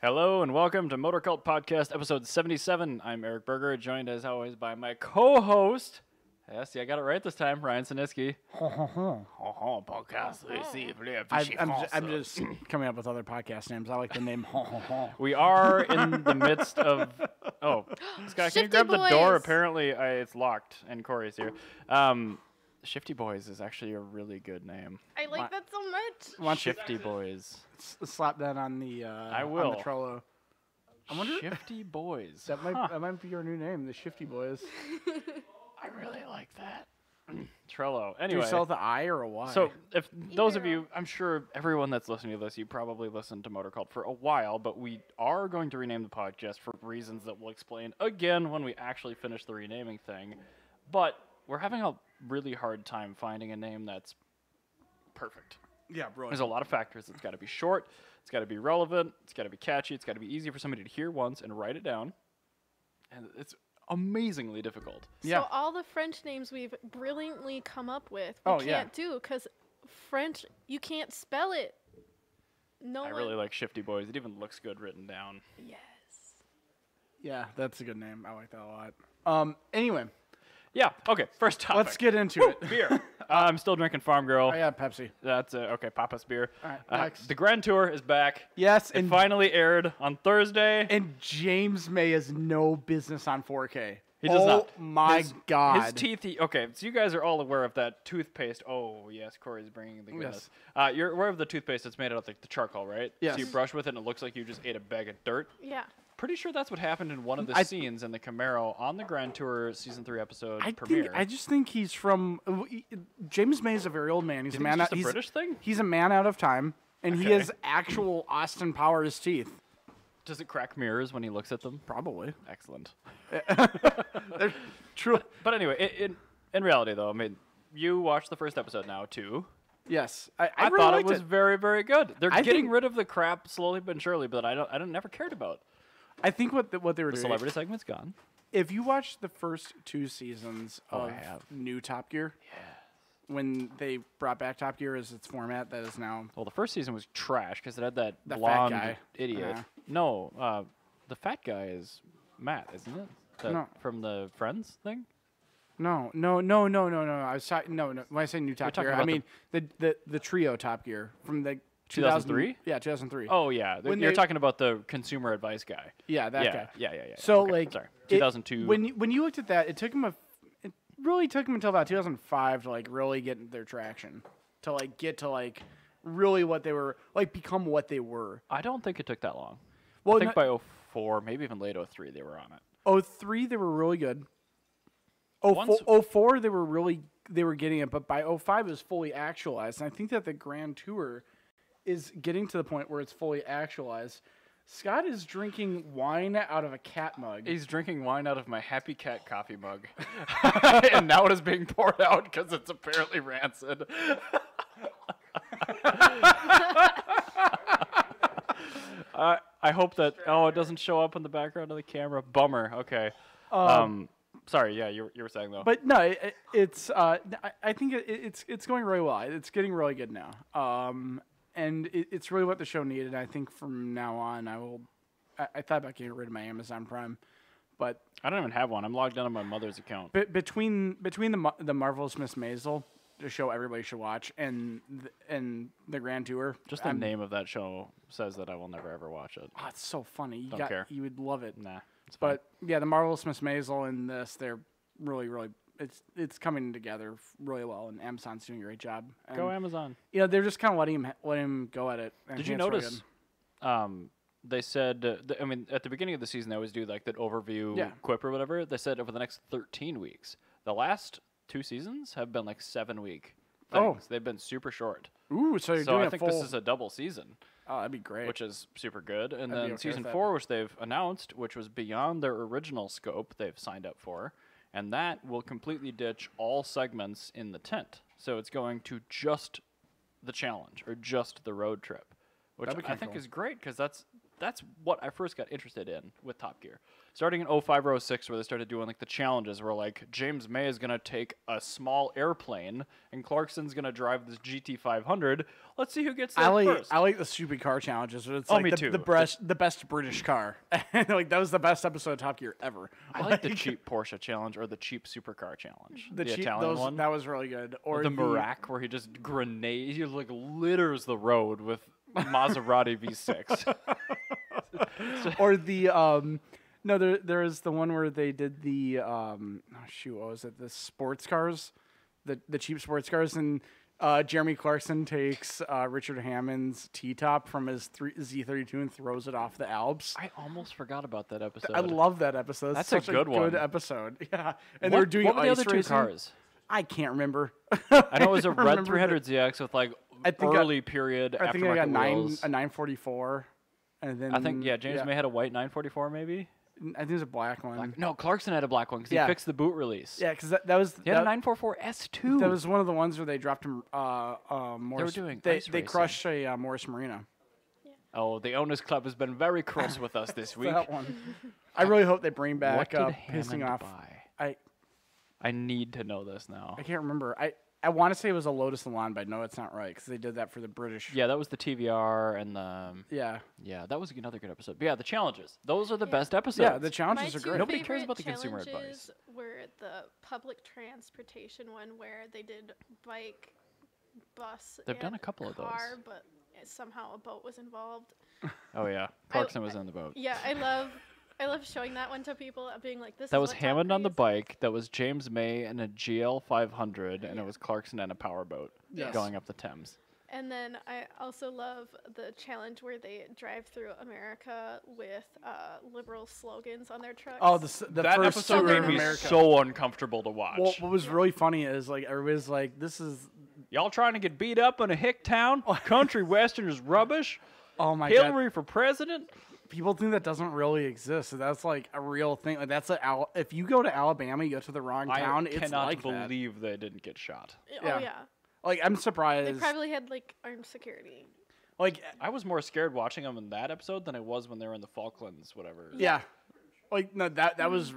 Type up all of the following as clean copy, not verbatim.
Hello and welcome to MotorCult Podcast Episide 77. I'm Eric Berger, joined as always by my co-host. Yes, yeah, I got it right this time, Ryan Siniski. I'm just coming up with other podcast names. I like the name. We are in the midst of... Oh, Scott, can you grab the door? Apparently it's locked and Corey's here. Shifty Boys is actually a really good name. I like that so much. Shifty Boys. Slap that on the I will. on the Trello. I wonder, Shifty Boys. that might be your new name, the Shifty Boys. I really like that. Trello. Anyway. Do you sell the I or a Y? So, if those of you, I'm sure everyone that's listening to this, you probably listened to MotorCult for a while, but we are going to rename the podcast for reasons that we'll explain again when we actually finish the renaming thing. But we're having a really hard time finding a name that's perfect. Yeah, bro. There's a lot of factors. It's got to be short. It's got to be relevant. It's got to be catchy. It's got to be easy for somebody to hear once and write it down. And it's amazingly difficult. So all the French names we've brilliantly come up with, we can't do because French, you can't spell it. I really like Shifty Boys. It even looks good written down. Yes. Yeah, that's a good name. I like that a lot. Anyway. Yeah, okay, first topic. Let's get into it. Beer. I'm still drinking Farm Girl. I got Pepsi. That's, okay, Papa's beer. All right, next. The Grand Tour is back. Yes. It finally aired on Thursday. And James May has no business on 4K. He does not. Oh, my God. His teeth, okay, so you guys are all aware of that toothpaste. Oh, yes, Corey's bringing the goodness. Yes. You're aware of the toothpaste that's made out of like, the charcoal, right? Yes. So you brush with it and it looks like you just ate a bag of dirt. Yeah. Pretty sure that's what happened in one of the scenes in the Camaro on the Grand Tour Season 3 episode premiere. I just think he's from... James May is a very old man. He's a man. It's just a British thing? He's a man out of time, and he has actual Austin Powers teeth. Does it crack mirrors when he looks at them? Probably. Excellent. They're true. But anyway, in reality, though, I mean, you watched the first episode now, too. Yes. I really thought it liked was very, very good. They're I getting think- rid of the crap slowly but surely, but I never cared about. I think what they were The doing... celebrity segment's gone. If you watch the first 2 seasons of new Top Gear... When they brought back Top Gear as its format, that is now... Well, the first season was trash because it had that The fat blonde guy. idiot. No, the fat guy is Matt, isn't it? No. From the Friends thing? No. I was talking... No. When I say new Top Gear, I mean the trio Top Gear from the... 2003? Yeah, 2003. Oh, yeah. You're talking about the consumer advice guy. Yeah, that guy. Yeah. So, okay, sorry. 2002. When you looked at that, it really took them until about 2005 to like really get their traction, to like get to like really what they were like become what they were. I don't think it took that long. Well, I think by 04, maybe even late 03, they were on it. 03 they were really good. 04 they were getting it, but by 05 it was fully actualized. And I think that the Grand Tour is getting to the point where it's fully actualized. Scott is drinking wine out of a cat mug. He's drinking wine out of my Happy Cat coffee mug. And now it is being poured out because it's apparently rancid. I hope that... Oh, it doesn't show up in the background of the camera. Bummer. Okay. Sorry, yeah, you were saying, though. But no, I think it's going really well. It's getting really good now. And it's really what the show needed. I think from now on, I thought about getting rid of my Amazon Prime, but I don't even have one. I'm logged in on my mother's account. Between the Marvelous Miss Maisel, the show everybody should watch, and the Grand Tour, just the name of that show says that I will never ever watch it. Oh, it's so funny. Don't care. You would love it. Nah, it's fine. But yeah, the Marvelous Miss Maisel and this, they're really it's coming together really well, and Amazon's doing a great job. And, go Amazon. You know, they're just kind of letting him go at it. Did you notice? They said, I mean, at the beginning of the season, they always do like that overview quip or whatever. They said over the next 13 weeks. The last 2 seasons have been like 7-week things. They've been super short. Ooh, so you're doing I think this is a double season. Oh, that'd be great. Which is super good. And I'd be then okay season with 4, which they've announced, which was beyond their original scope, they've signed up for. And that will completely ditch all segments in the tent. So it's going to just the challenge or just the road trip, which I think is great because that's that's what I first got interested in with Top Gear. Starting in 05 or 06, where they started doing like the challenges, where like James May is gonna take a small airplane and Clarkson's gonna drive this GT500. Let's see who gets there first. I like the stupid car challenges. It's Oh, like me the, too. the best British car. Like that was the best episode of Top Gear ever. I like the cheap Porsche challenge or the cheap supercar challenge. The cheap, Italian one. That was really good. Or the Merak, where he just grenades, he like litters the road with Maserati V6. Or the no, there is the one where they did the what was it? The sports cars, the cheap sports cars, and Jeremy Clarkson takes Richard Hammond's T-top from his Z32 and throws it off the Alps. I almost forgot about that episode. I love that episode. That's such a good one. Good episode. Yeah, and they were doing what were the ice other two racing. cars? I can't remember. I know it was a red 300ZX with like early period. I think I got wheels. a 944, and then I think James May had a white 944 maybe. I think it was a black one. No, Clarkson had a black one because he fixed the boot release. Yeah, because that was he had a 944 S2. That was one of the ones where they dropped him. They were doing they racing. crushed a Morris Marina. Yeah. Oh, the owners club has been very cross with us this week. That one. I really hope they bring back What did pissing Hammond off. buy? I need to know this now. I can't remember. I want to say it was a Lotus Elan, but no, it's not right because they did that for the British. Yeah, that was the TVR and the. Yeah, that was another good episode. But yeah, the challenges. Those are the best episodes. Yeah, the challenges are great. Nobody cares about the consumer advice. Were the public transportation one where they did bike, bus. They've done a couple of those. But somehow a boat was involved. Oh yeah, Clarkson was in the boat. Yeah, I love showing that one to people, being like, "This." That is was what Hammond Top on the Gear is. bike. That was James May in a GL 500, and it was Clarkson and a powerboat going up the Thames. And then I also love the challenge where they drive through America with liberal slogans on their trucks. Oh, the that first episode tour made in me America. so uncomfortable to watch. Well, what was really funny is like everybody's like, "This is." Y'all trying to get beat up in a hick town? Country western is rubbish. Oh my God. Hillary for president? People think that doesn't really exist. So that's like a real thing. Like that's if you go to Alabama, you go to the wrong town. I it's like cannot believe they didn't get shot. Oh yeah. Like I'm surprised. They probably had like armed security. Like I was more scared watching them in that episode than I was when they were in the Falklands, whatever. Yeah. Like no, that was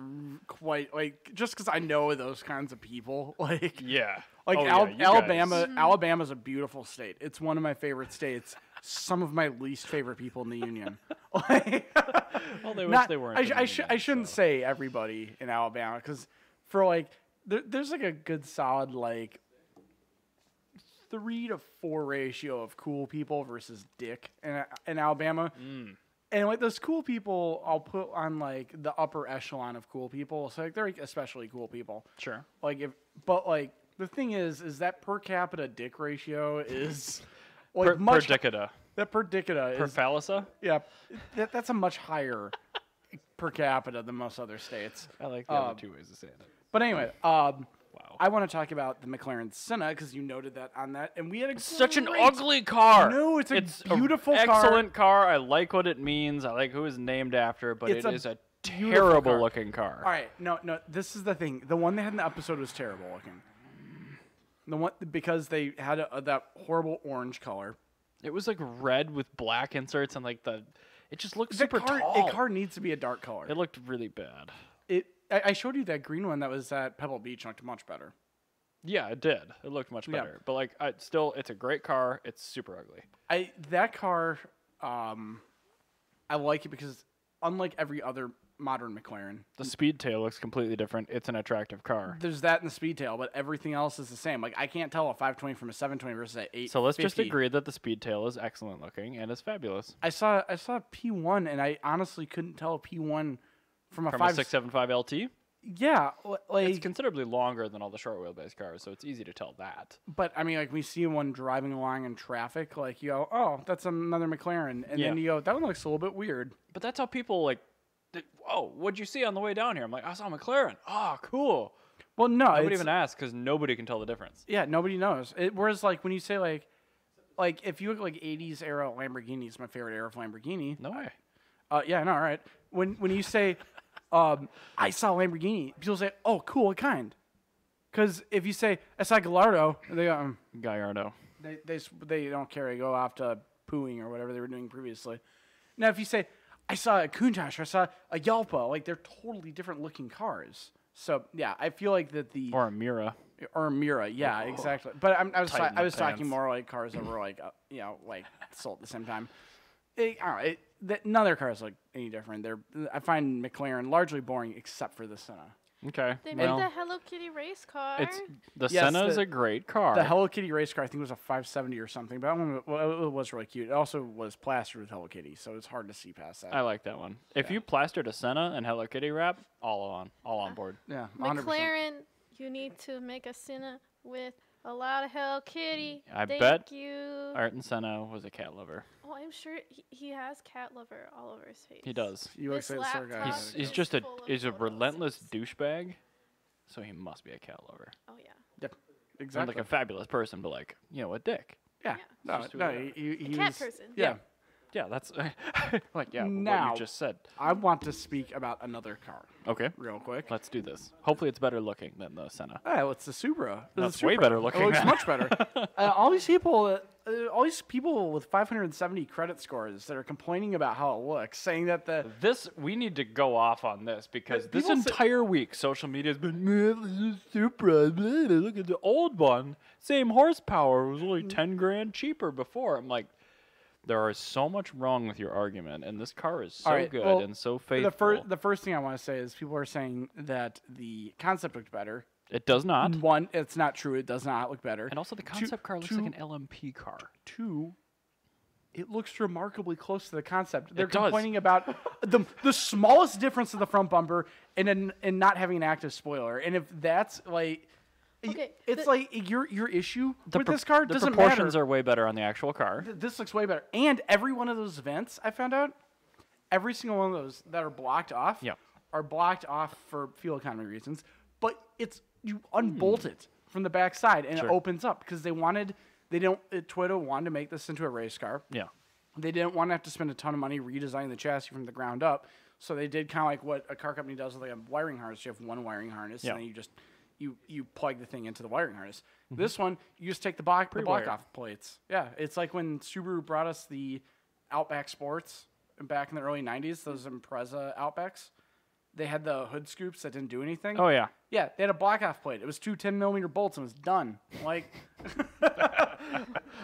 quite like just because I know those kinds of people. Like Yeah. like Oh, yeah, you Alabama. guys. Alabama's a beautiful state. It's one of my favorite states. Some of my least favorite people in the union. Like, Well, they wish they weren't. in the I union, shouldn't so. say everybody in Alabama because for like there's like a good solid like 3 to 4 ratio of cool people versus dick in Alabama. And like those cool people, I'll put on like the upper echelon of cool people. So like they're like especially cool people. Sure. Like but like the thing is that per capita dick ratio is like Per dicada. That per dicada Per is phallisa? yeah. That's a much higher per capita than most other states. I like the other two ways of saying it. But anyway, Wow. I want to talk about the McLaren Senna because you noted that on that, and we had Such an great- ugly car. No, it's a beautiful car. excellent car. I like what it means. I like who it's named after, but It's it a is a beautiful terrible car. looking car. All right, no, this is the thing. The one they had in the episode was terrible looking. The one because they had that horrible orange color. It was like red with black inserts and like it just looked super car, tall. A car needs to be a dark color. It looked really bad. I showed you that green one that was at Pebble Beach. Looked much better. Yeah, it did. It looked much Yeah. better. But like, it's a great car. It's super ugly. That car, I like it because unlike every other modern McLaren, The Speedtail looks completely different. It's an attractive car. there's that in the Speedtail, but everything else is the same. Like I can't tell a 520 from a 720 versus a 850. So let's just agree that the Speedtail is excellent looking and is fabulous. I saw a P1 and I honestly couldn't tell a P1 from a From 5. a 675 LT, Yeah, like it's considerably longer than all the short wheelbase cars, so it's easy to tell that. but I mean, like we see one driving along in traffic, like you go, oh, that's another McLaren, and Yeah. then you go, that one looks a little bit weird. But that's how people like, oh, what'd you see on the way down here? I'm like, I saw a McLaren. Oh, cool. Well, no, Nobody it's, even asked because nobody can tell the difference. yeah, nobody knows. Whereas like when you say like if you look like 80s era Lamborghini is my favorite era of Lamborghini. No way. Yeah, no, all right. When you say, I saw a Lamborghini, people say, oh, cool, what kind? Because if you say, I saw Gallardo, they go, Gallardo. they don't care. They go off to pooing or whatever they were doing previously. Now, if you say, I saw a Countach, I saw a Yelpa. Like, they're totally different looking cars. So, yeah, I feel like that the... Or a Mira. Or a Mira, yeah, exactly. But I was talking pants. more like cars that were like, like sold at the same time. I don't know, none of their cars look any different. I find McLaren largely boring except for the Senna. Okay. They made the Hello Kitty race car. The Senna is a great car. The Hello Kitty race car, I think, was a 570 or something, but it was really cute. It also was plastered with Hello Kitty, so it's hard to see past that. I like that one. If you plastered a Senna and Hello Kitty wrap, all on board. Yeah, 100%. McLaren, you need to make a Senna with a lot of Hello Kitty. I Thank bet you. Ayrton Senna was a cat lover. Oh, I'm sure he has cat lover all over his face. He does. You always say This the sort of guy. laptop He's is just a full of he's a photos. relentless douchebag, so he must be a cat lover. Oh yeah. Yep, Not exactly. like a fabulous person, but like a dick. Yeah, Just no, who we are. he Cat was, person. Yeah. Yeah, that's like what Now- you just said. I want to speak about another car Okay, real quick. let's do this. Hopefully, it's better looking than the Senna. Oh, it's the Supra. That's way better looking. It looks much better. All these people with 570 credit scores that are complaining about how it looks, saying that We need to go off on this because But this people say- entire week, social media has been, "Man, this is Supra, blah, blah, look at the old one. Same horsepower, it was only 10 grand cheaper before." I'm like, there is so much wrong with your argument, and this car is so Alright, good well, and so faithful. the first thing I want to say is people are saying that the concept looked better. It does not. One, it's not true. It does not look better. And also, the concept car looks like an LMP car. Two, it looks remarkably close to the concept. They're It does. complaining about the smallest difference of the front bumper and not having an active spoiler. And if that's like, Okay, it's the- like your issue with this car The doesn't proportions matter. are way better on the actual car. This looks way better. And every one of those vents, I found out, every single one of those that are blocked off Yeah. are blocked off for fuel economy reasons. But you unbolt it from the back side and Sure. it opens up because Toyota wanted to make this into a race car. Yeah. They didn't want to have to spend a ton of money redesigning the chassis from the ground up. So they did kind of like what a car company does with like a wiring harness. You have one wiring harness Yeah. and then you just you plug the thing into the wiring harness. This one, you just take the block Pre-wired. off plates. Yeah, it's like when Subaru brought us the Outback Sports back in the early 90s, those Impreza Outbacks. They had the hood scoops that didn't do anything. Oh, yeah. Yeah, they had a block off plate. It was two 10mm bolts and it was done. Like,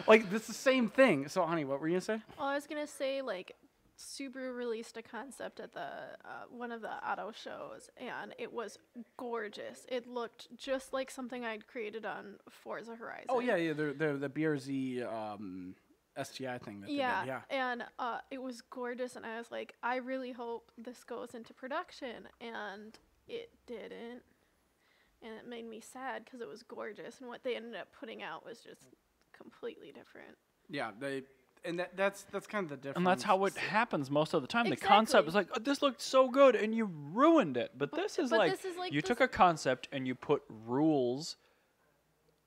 like this is the same thing. So, honey, what were you going to say? Oh, I was gonna say like Subaru released a concept at the one of the auto shows, and it was gorgeous. It looked just like something I'd created on Forza Horizon. Oh, yeah, the BRZ STI thing that they did. Yeah. And it was gorgeous, and I was like, I really hope this goes into production, and it didn't. And it made me sad because it was gorgeous, and what they ended up putting out was just completely different. Yeah, that's kind of the difference. And that's how it happens most of the time. Exactly. The concept is like, "Oh, this looked so good, and you ruined it. But this is like, you took a concept and you put rules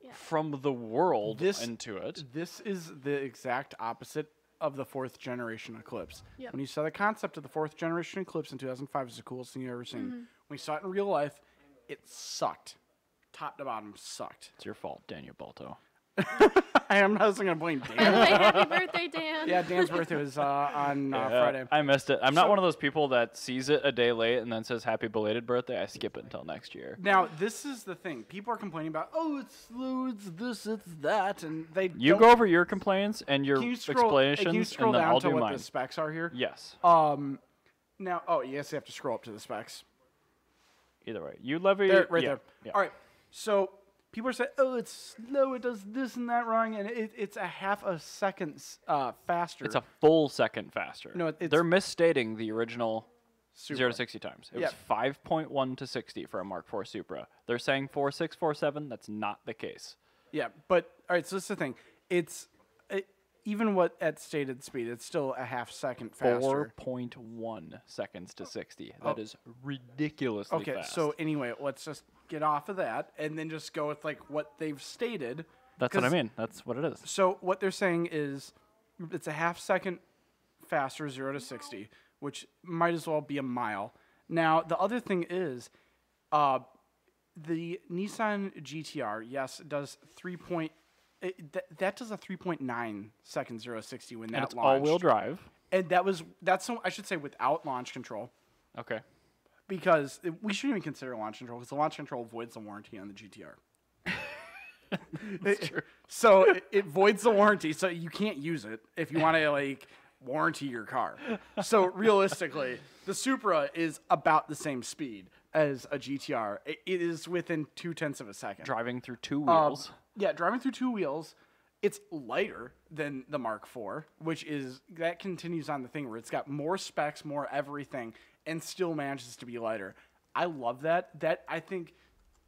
Yeah. from the world into it. This is the exact opposite of the fourth generation Eclipse. Yep. When you saw the concept of the fourth generation Eclipse in 2005, it's the coolest thing you've ever seen. When you saw it in real life, it sucked. Top to bottom sucked. It's your fault, Daniel Balto. I'm not going to blame By Dan. the way, happy birthday, Dan. Yeah, Dan's birthday was on Friday. I missed it. I'm not So- one of those people that sees it a day late and then says happy belated birthday. I skip it until next year. Now, this is the thing. People are complaining about, oh, it's slow, it's this, it's that, and they You don't- go over your complaints and your Can you scroll, hey, explanations, can you scroll and then down I'll to do what mine. the specs are here? Yes. Now, oh, yes, you have to scroll up to the specs. Either way, you levy There, right yeah, there. Yeah. All right. So people are saying, oh, it's slow, it does this and that wrong, and it's a half a second faster. It's a full second faster. No, it's- they're misstating the original Supra. 0 to 60 times. It Yeah. was 5.1 to 60 for a Mark IV Supra. They're saying 4.6, 4.7. That's not the case. Yeah, but all right. So this is the thing. It's even what at stated speed, it's still a half second faster. 4.1 seconds to 60. That is ridiculously Okay. fast. So anyway, let's just get off of that and then just go with like what they've stated. that's what I 'cause- mean. That's what it is. So what they're saying is it's a half second faster 0 to 60, which might as well be a mile. Now, the other thing is the Nissan GTR, yes, does that does a 3.9 second 0 to 60 when And that it's launched. all-wheel drive. And I should say without launch control, Okay. because we shouldn't even consider launch control because the launch control voids the warranty on the GTR. That's true. So it voids the warranty, so you can't use it if you want to like warranty your car. So realistically, the Supra is about the same speed as a GTR. It is within 0.2 of a second. Driving through two wheels. Yeah, driving through two wheels. It's lighter than the Mark IV, that continues on the thing where it's got more specs, more everything, and still manages to be lighter. I love that. That I think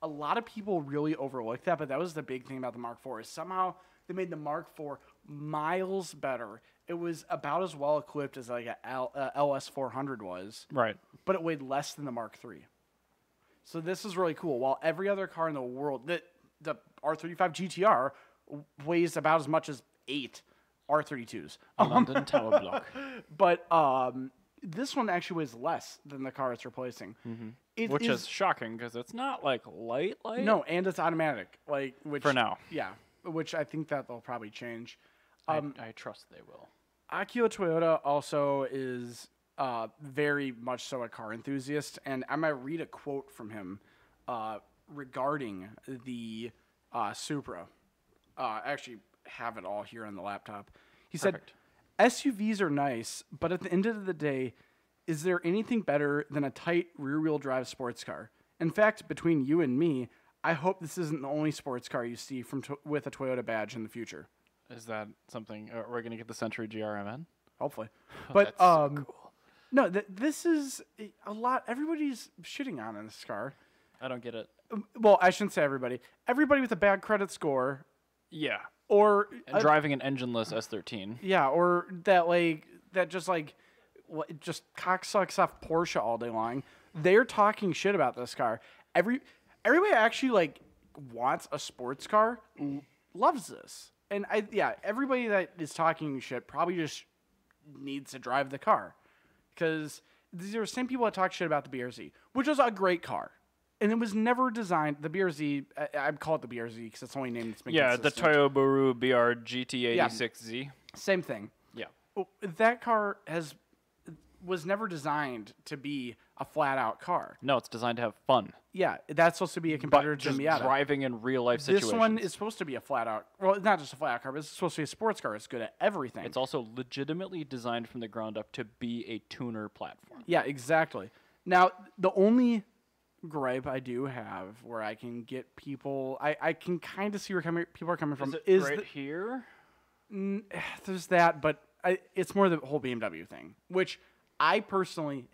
a lot of people really overlook that, but that was the big thing about the Mark IV is somehow they made the Mark IV miles better. It was about as well equipped as like a LS 400 was, Right. but it weighed less than the Mark III. So this is really cool. While every other car in the world, the R35 GTR weighs about as much as 8 R32s. London Tower Block. But this one actually weighs less than the car it's replacing. Which is shocking because it's not like light. No, and it's automatic. Which For now. Yeah, which I think that they'll probably change. I trust they will. Akio Toyota also is very much so a car enthusiast, and I might read a quote from him regarding the Supra. I actually have it all here on the laptop. He Perfect. said, SUVs are nice, but at the end of the day, is there anything better than a tight rear-wheel drive sports car? In fact, between you and me, I hope this isn't the only sports car you see with a Toyota badge in the future. Is that something? Are we going to get the Century GRMN? Hopefully. Oh, But that's so cool. no, this is a lot. Everybody's shitting on this car. I don't get it. Well, I shouldn't say everybody. Everybody with a bad credit score, Yeah. or And driving an engineless S13. yeah, or that just cocksucks off Porsche all day long. They're talking shit about this car. Everybody actually wants a sports car, loves this, and everybody that is talking shit probably just needs to drive the car, because these are the same people that talk shit about the BRZ, which is a great car. And it was never designed, the BRZ, I call it the BRZ because it's the only name that's been Yeah, the consistent. Toyota BR GT86Z. Same thing. Yeah. That car was never designed to be a flat-out car. No, it's designed to have fun. Yeah, that's supposed to be a competitor But to just the Miata. driving in real-life situations. This one is supposed to be a flat-out, well, not just a flat-out car, but it's supposed to be a sports car. It's good at everything. It's also legitimately designed from the ground up to be a tuner platform. Yeah, exactly. Now, the only gripe I do have where I can get people, I can kind of see where people are coming from. Is it here? There's that, but it's more the whole BMW thing, which I personally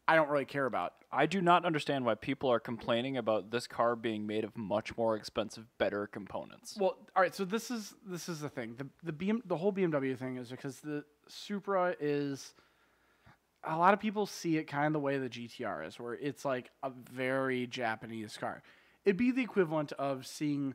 I don't really care about. I do not understand why people are complaining about this car being made of much more expensive, better components. Well, all right. So this is the thing. The whole BMW thing is because the Supra is. A lot of people see it kind of the way the GTR is, where it's like a very Japanese car. It'd be the equivalent of seeing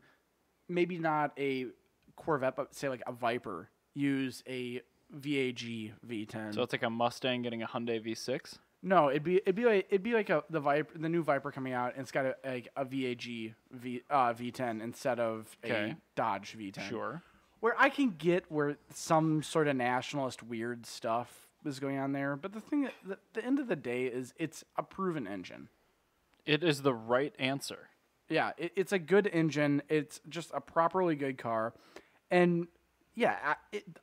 maybe not a Corvette, but say like a Viper use a VAG V10. So it's like a Mustang getting a Hyundai V6? No, it'd be like the new Viper coming out, and it's got a VAG V10 instead of a Dodge V10. Sure. Where I can get where some sort of nationalist weird stuff is going on there, but the thing at the end of the day is it's a proven engine. It is the right answer. Yeah, it's a good engine. It's just a properly good car, and yeah,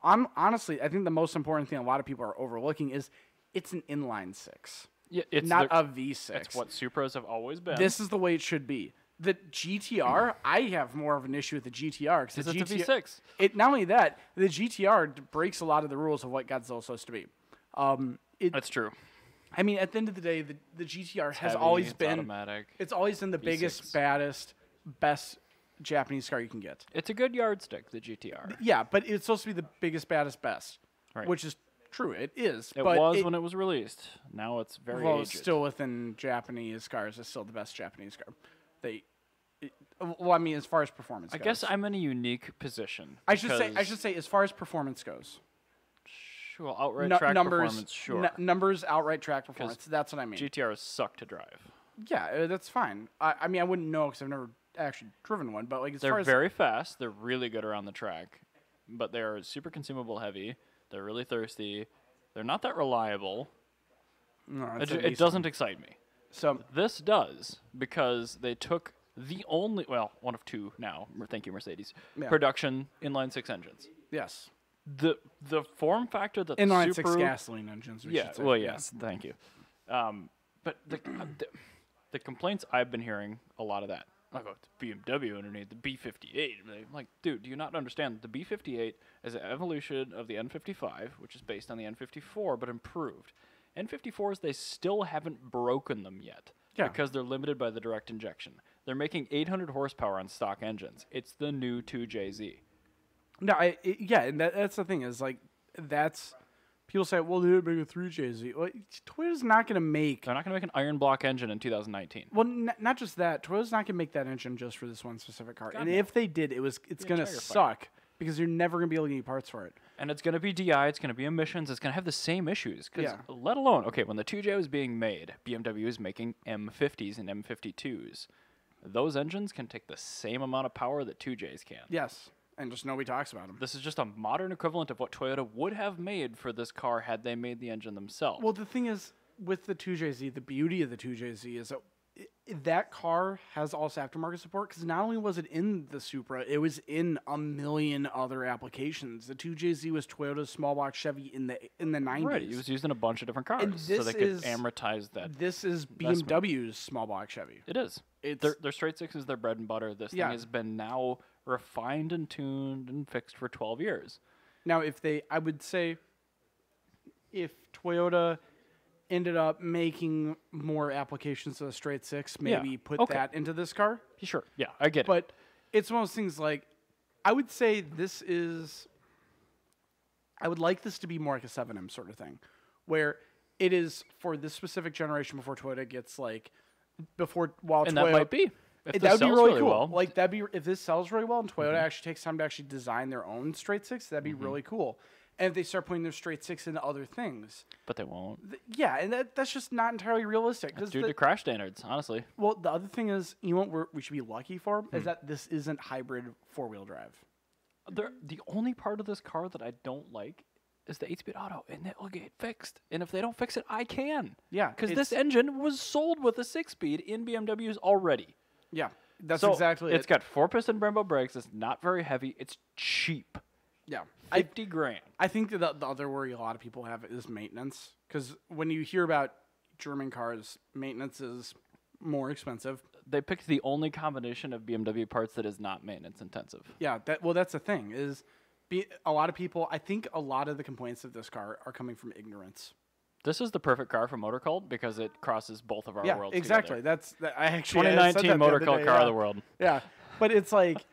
honestly, I think the most important thing a lot of people are overlooking is it's an inline six. Yeah, it's not a V6. That's what Supras have always been. This is the way it should be. The GTR, I have more of an issue with the GTR because it's a V6. Not only that, the GTR breaks a lot of the rules of what Godzilla's supposed to be. That's true. I mean, at the end of the day, the GTR has Heavy, always been automatic. It's always been the biggest, baddest, best Japanese car you can get. It's a good yardstick, the GTR. Yeah, but it's supposed to be the biggest, baddest, best, Right. which is true. It is. It but was when it was released. Now it's very aged. Still within Japanese cars, it's still the best Japanese car. Well, I mean, as far as performance goes. I guess I'm in a unique position. I should say as far as performance goes. Sure, outright track performance, sure. Numbers, outright track performance. That's what I mean. GTRs suck to drive. Yeah, that's fine. I mean, I wouldn't know because I've never actually driven one, but as They're far as very fast. They're really good around the track, but they're super consumable heavy. They're really thirsty. They're not that reliable. No, It doesn't excite me. So This does, because they took the only, well, one of two now, thank you, Mercedes, Yeah. production inline-six engines. yes, The form factor that inline the six Subaru... gasoline engines. We Yeah, should say. well, yes, thank you. But the complaints I've been hearing, a lot of that. I go, it's BMW underneath the B58. I'm like, dude, do you not understand? The B58 is an evolution of the N55, which is based on the N54, but improved. N54s, they still haven't broken them yet. Yeah. Because they're limited by the direct injection. They're making 800 horsepower on stock engines. It's the new 2JZ. No, yeah, and that's the thing is like that's people say, well, they didn't make a 3JZ. Well, Toyota's not going to make. They're not going to make an iron block engine in 2019. Well, not just that. Toyota's not going to make that engine just for this one specific car. God, And no. if they did, it's going to suck because you're never going to be able to get any parts for it. And it's going to be DI, it's going to be emissions, it's going to have the same issues. Because let alone, okay, when the 2J was being made, BMW is making M50s and M52s. Those engines can take the same amount of power that 2Js can. Yes, and just nobody talks about them. This is just a modern equivalent of what Toyota would have made for this car had they made the engine themselves. Well, the thing is, with the 2JZ, the beauty of the 2JZ is that that car has also aftermarket support because not only was it in the Supra, it was in a million other applications. The 2JZ was Toyota's small block Chevy in the 90s. Right, it was used in a bunch of different cars, And so they could amortize that. This is investment. BMW's small block Chevy. It is. Their straight six is their bread and butter. This thing has been now refined and tuned and fixed for 12 years. Now, I would say, if Toyota ended up making more applications of the straight six, maybe put that into this car. Sure, yeah, I get it. But it's one of those things like, I would say I would like this to be more like a 7M sort of thing, where it is for this specific generation before Toyota gets like, while and Toyota, that might be. If that would be really cool. well. Like if this sells really well and Toyota actually takes time to actually design their own straight six, that'd be really cool. And if they start putting their straight six into other things. But they won't. Yeah, and that's just not entirely realistic. That's due to crash standards, honestly. Well, the other thing is, you know what we should be lucky for? Is that this isn't hybrid four-wheel drive. The only part of this car that I don't like is the 8-speed auto, and it will get fixed. And if they don't fix it, I can. Yeah. Because this engine was sold with a 6-speed in BMWs already. Yeah, that's So exactly it. It's got 4-piston Brembo brakes. It's not very heavy. It's cheap. Yeah. $50,000. I think that the other worry a lot of people have is maintenance. Because when you hear about German cars, maintenance is more expensive. They picked the only combination of BMW parts that is not maintenance intensive. Yeah, that's the thing. A lot of people, I think a lot of the complaints of this car are coming from ignorance. This is the perfect car for Motorcult because it crosses both of our worlds exactly. together. I actually 2019 Motorcult car yeah. of the world. Yeah, but it's like,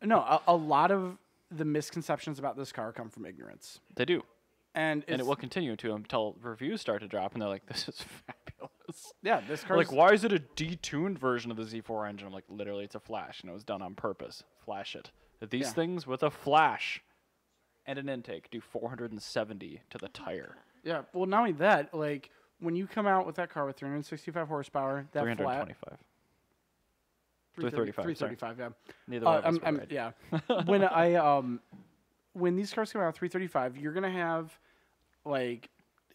no, a lot of the misconceptions about this car come from ignorance. They do. And it will continue to until reviews start to drop and they're like, this is fabulous. Yeah, this car. Like, why is it a detuned version of the Z4 engine? I'm like, literally, it's a flash, and it was done on purpose. Flash it. These things with a flash and an intake do 470 to the tire. Yeah, well, not only that, like, when you come out with that car with 365 horsepower, that 325. 335, yeah. Neither one of us were right. Yeah. When these cars come out at 335, you're gonna have like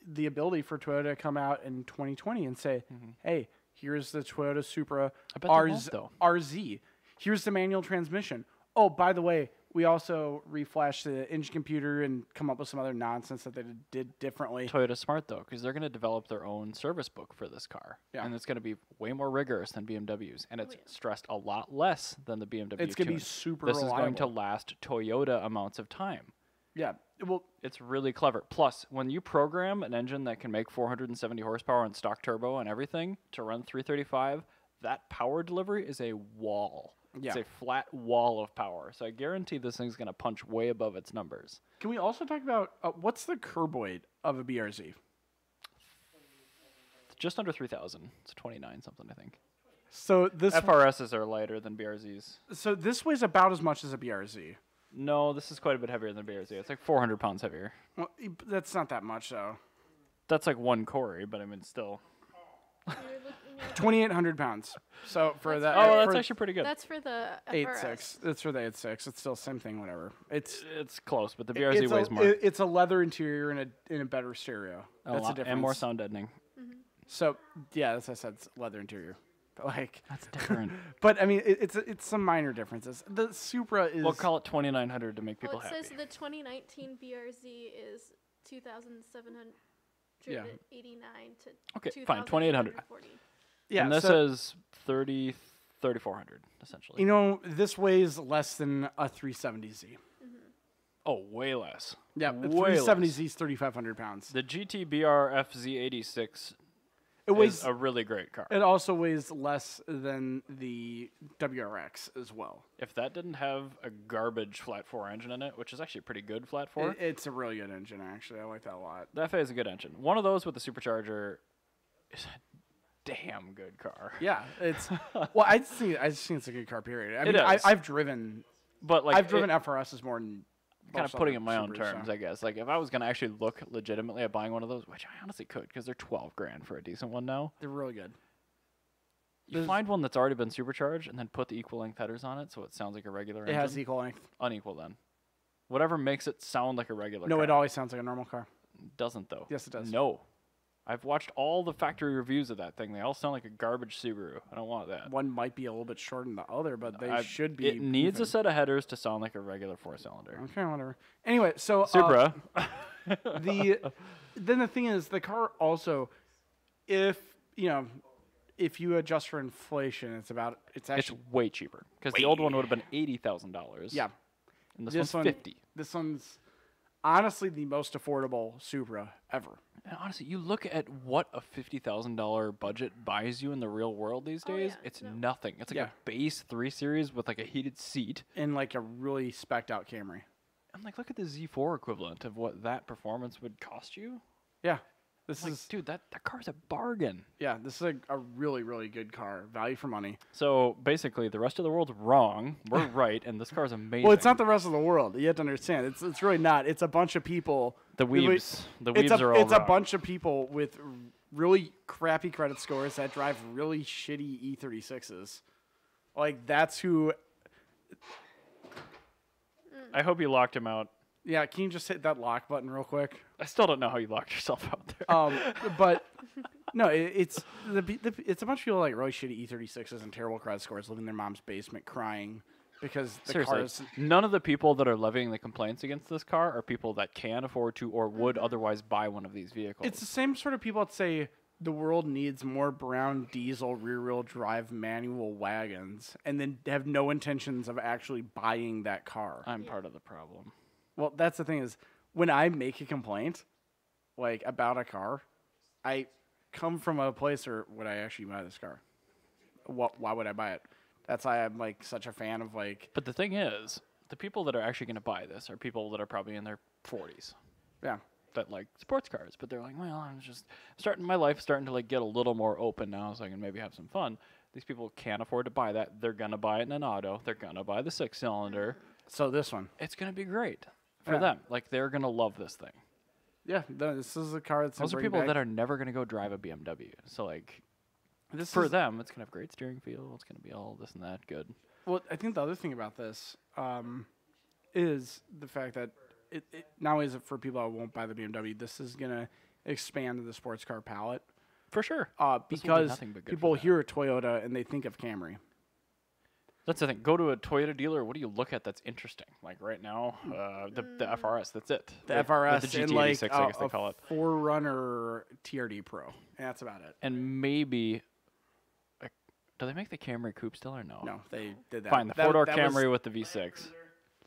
the ability for Toyota to come out in 2020 and say, "Hey, here's the Toyota Supra RZ. Here's the manual transmission. Oh, by the way, we also reflashed the engine computer and come up with some other nonsense that they did differently." Toyota's smart, though, because they're going to develop their own service book for this car. Yeah. And it's going to be way more rigorous than BMW's. And it's stressed a lot less than the BMW It's going to be tune. super This reliable. is going to last Toyota amounts of time. Yeah. Well, It's really clever. Plus, when you program an engine that can make 470 horsepower and stock turbo and everything to run 335, that power delivery is a wall. Yeah. It's a flat wall of power. So I guarantee this thing's going to punch way above its numbers. can we also talk about what's the curb weight of a BRZ? It's just under 3,000. It's 29 something, I think. So this FRSs are lighter than BRZs. So this weighs about as much as a BRZ. No, this is quite a bit heavier than BRZ. It's like 400 pounds heavier. Well, that's not that much, though. That's like one Corey, but I mean, still. You're looking at 2,800 pounds. So for that, Oh, that's for actually pretty good. That's for the 8.6. That's for the 8.6. It's still same thing. Whatever. It's close, but the BRZ weighs more. It's a leather interior in a better stereo. A That's lot, a difference. and more sound deadening. So yeah, as I said, it's leather interior. But like That's different. but I mean, it's some minor differences. The Supra is. We'll call it 2,900 to make people Well, it happy. says the 2019 BRZ is 2,789 to Okay, fine, 2,800. 2,840. yeah, and this so, is 3,400 essentially. you know, this weighs less than a 370Z. Oh, way less. Yeah, the Way 370Z is 3,500 pounds. The GTBR FZ86 It is weighs. a really great car. It also weighs less than the WRX as well. If that didn't have a garbage flat 4 engine in it, which is actually a pretty good flat 4, It's a really good engine, actually. I like that a lot. the FA is a good engine. One of those with the supercharger is a damn good car. Yeah, it's. Well, I just think it's a good car. Period. I mean, is. I've driven. But like I've driven FRSs more than. kind of most putting it other in my own Supras, terms, so. I guess. Like if I was gonna actually look legitimately at buying one of those, which I honestly could, because they're $12,000 for a decent one now. They're really good. You find one that's already been supercharged and then put the equal length headers on it, so it sounds like a regular It engine. has equal length. Unequal then. Whatever makes it sound like a regular No, car. it always sounds like a normal car. Doesn't though. Yes, it does. No. I've watched all the factory reviews of that thing. They all sound like a garbage Subaru. I don't want that. One might be a little bit shorter than the other, but they I- should be. It needs even. a set of headers to sound like a regular 4-cylinder. Okay, whatever. Anyway, so Supra. then the thing is, the car also, if you adjust for inflation, it's It's actually way cheaper because the old one would have been $80,000. yeah. and this This one's one- 50. This one's honestly the most affordable Supra ever. And honestly, you look at what a $50,000 budget buys you in the real world these Oh, days. yeah, It's no. nothing. It's like Yeah. a base 3 Series with like a heated seat. In like a really specced out Camry. And like, look at the Z4 equivalent of what that performance would cost you. Yeah. This Like, is dude, that car's a bargain. this is a really, really good car. Value for money. So basically, the rest of the world's wrong. We're right, and this car's amazing. Well, it's not the rest of the world. You have to understand. It's really not. It's a bunch of people. The really- weebs. The weebs are all It's a wrong. bunch of people with really crappy credit scores that drive really shitty E36s. Like that's who. I hope you locked him out. Yeah, can you just hit that lock button real quick? I still don't know how you locked yourself out there. But no, it's it's a bunch of people like really shitty E36s and terrible credit scores living in their mom's basement crying because the Seriously, cars. none of the people that are levying the complaints against this car are people that can afford to or would otherwise buy one of these vehicles. It's the same sort of people that say the world needs more brown diesel rear-wheel drive manual wagons, and then have no intentions of actually buying that car. I'm part of the problem. Well, that's the thing is, when I make a complaint, like about a car, I come from a place where would I actually buy this car? Why would I buy it? That's why I'm like such a fan of like But the thing is, the people that are actually going to buy this are people that are probably in their 40s yeah. that like sports cars. But they're like, well, I'm just starting my life, starting to like get a little more open now, so I can maybe have some fun. These people can't afford to buy that. They're gonna buy it in an auto. They're gonna buy the 6-cylinder. So this one, It's gonna be great for Yeah. them. Like they're gonna love this thing. yeah, this is a car that's Those are people that are never gonna go drive a BMW. So like this for is, them, it's gonna have great steering feel. It's gonna be all this and that good. Well, I think the other thing about this is the fact that it not only is it for people that won't buy the BMW, this is gonna expand the sports car palette. For sure. This will do Because nothing but good people for that. hear a Toyota and they think of Camry. That's the thing. Go to a Toyota dealer. What do you look at that's interesting? Like right now, the FRS. That's it. The With FRS the and GT86, like I guess they call a it. 4Runner TRD Pro, and that's about it. And maybe, do they make the Camry coupe still or no? No, they did that. Fine, the That- four-door that was- Camry with the V6.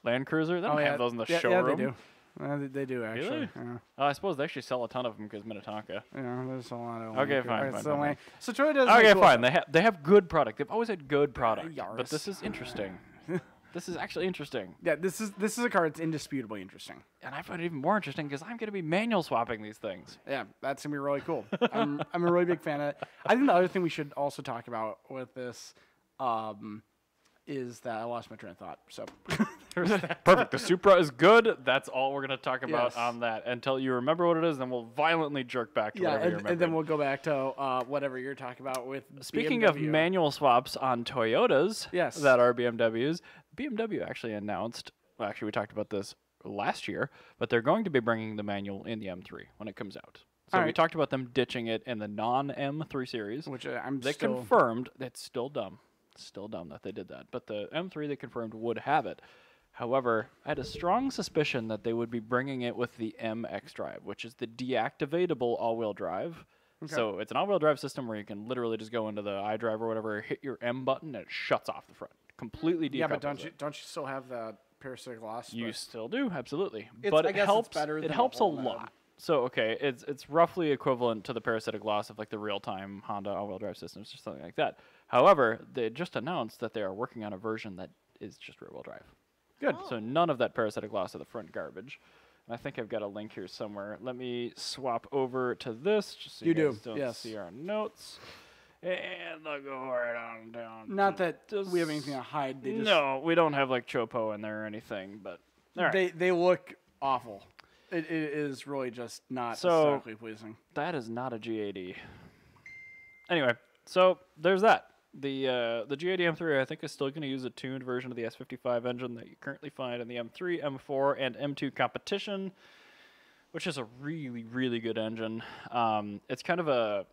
Land Cruiser? They don't have those in the yeah, showroom. Yeah, they do. They do actually. Really? Yeah. I suppose they actually sell a ton of them because Minnetonka. Yeah, there's a lot of. Okay, Land fine, Cruisers. fine, So, fine, Land- fine. so Toyota does. Okay, make cool- fine. They have good product. They've always had good product. But Yaris. this is interesting. This is actually interesting. Yeah, this is a car that's indisputably interesting. And I find it even more interesting because I'm going to be manual swapping these things. Yeah, that's gonna be really cool. I'm a really big fan of it. I think the other thing we should also talk about with this is that I lost my train of thought. So Perfect. The Supra is good. That's all we're going to talk about Yes. on that until you remember what it is. Then we'll violently jerk back to whatever you remember. and then we'll go back to whatever you're talking about with Speaking BMW. of manual swaps on Toyotas Yes. that are BMWs, BMW actually announced, well, actually we talked about this last year, but they're going to be bringing the manual in the M3 when it comes out. So All we right. talked about them ditching it in the non-M3 series. which I'm They still confirmed, it's still dumb. Still dumb that they did that. But the M3 they confirmed would have it. However, I had a strong suspicion that they would be bringing it with the MX drive, which is the deactivatable all-wheel drive. Okay. So it's an all-wheel drive system where you can literally just go into the iDrive or whatever, hit your M button, and it shuts off the front. Completely decouples yeah, but it. don't you still have the parasitic loss? You But- still do, absolutely. It's- But I it guess it's helps. better It than a helps a whole mod. lot. So okay, it's roughly equivalent to the parasitic loss of like the real-time Honda all-wheel drive systems or something like that. However, they just announced that they are working on a version that is just rear-wheel drive. Good. So none of that parasitic loss of the front garbage. And I think I've got a link here somewhere. Let me swap over to this just so you, You guys do, don't yes. see our notes. And I'll go right on down. Not to that we have anything to hide. They just, No, we don't have like Chopo in there or anything, but all right. they look awful. It is really just not So- aesthetically pleasing. That is not a G80. Anyway, so there's that. The G80 M3 I think is still going to use a tuned version of the S55 engine that you currently find in the M3, M4, and M2 competition, which is a really, really good engine. It's kind of a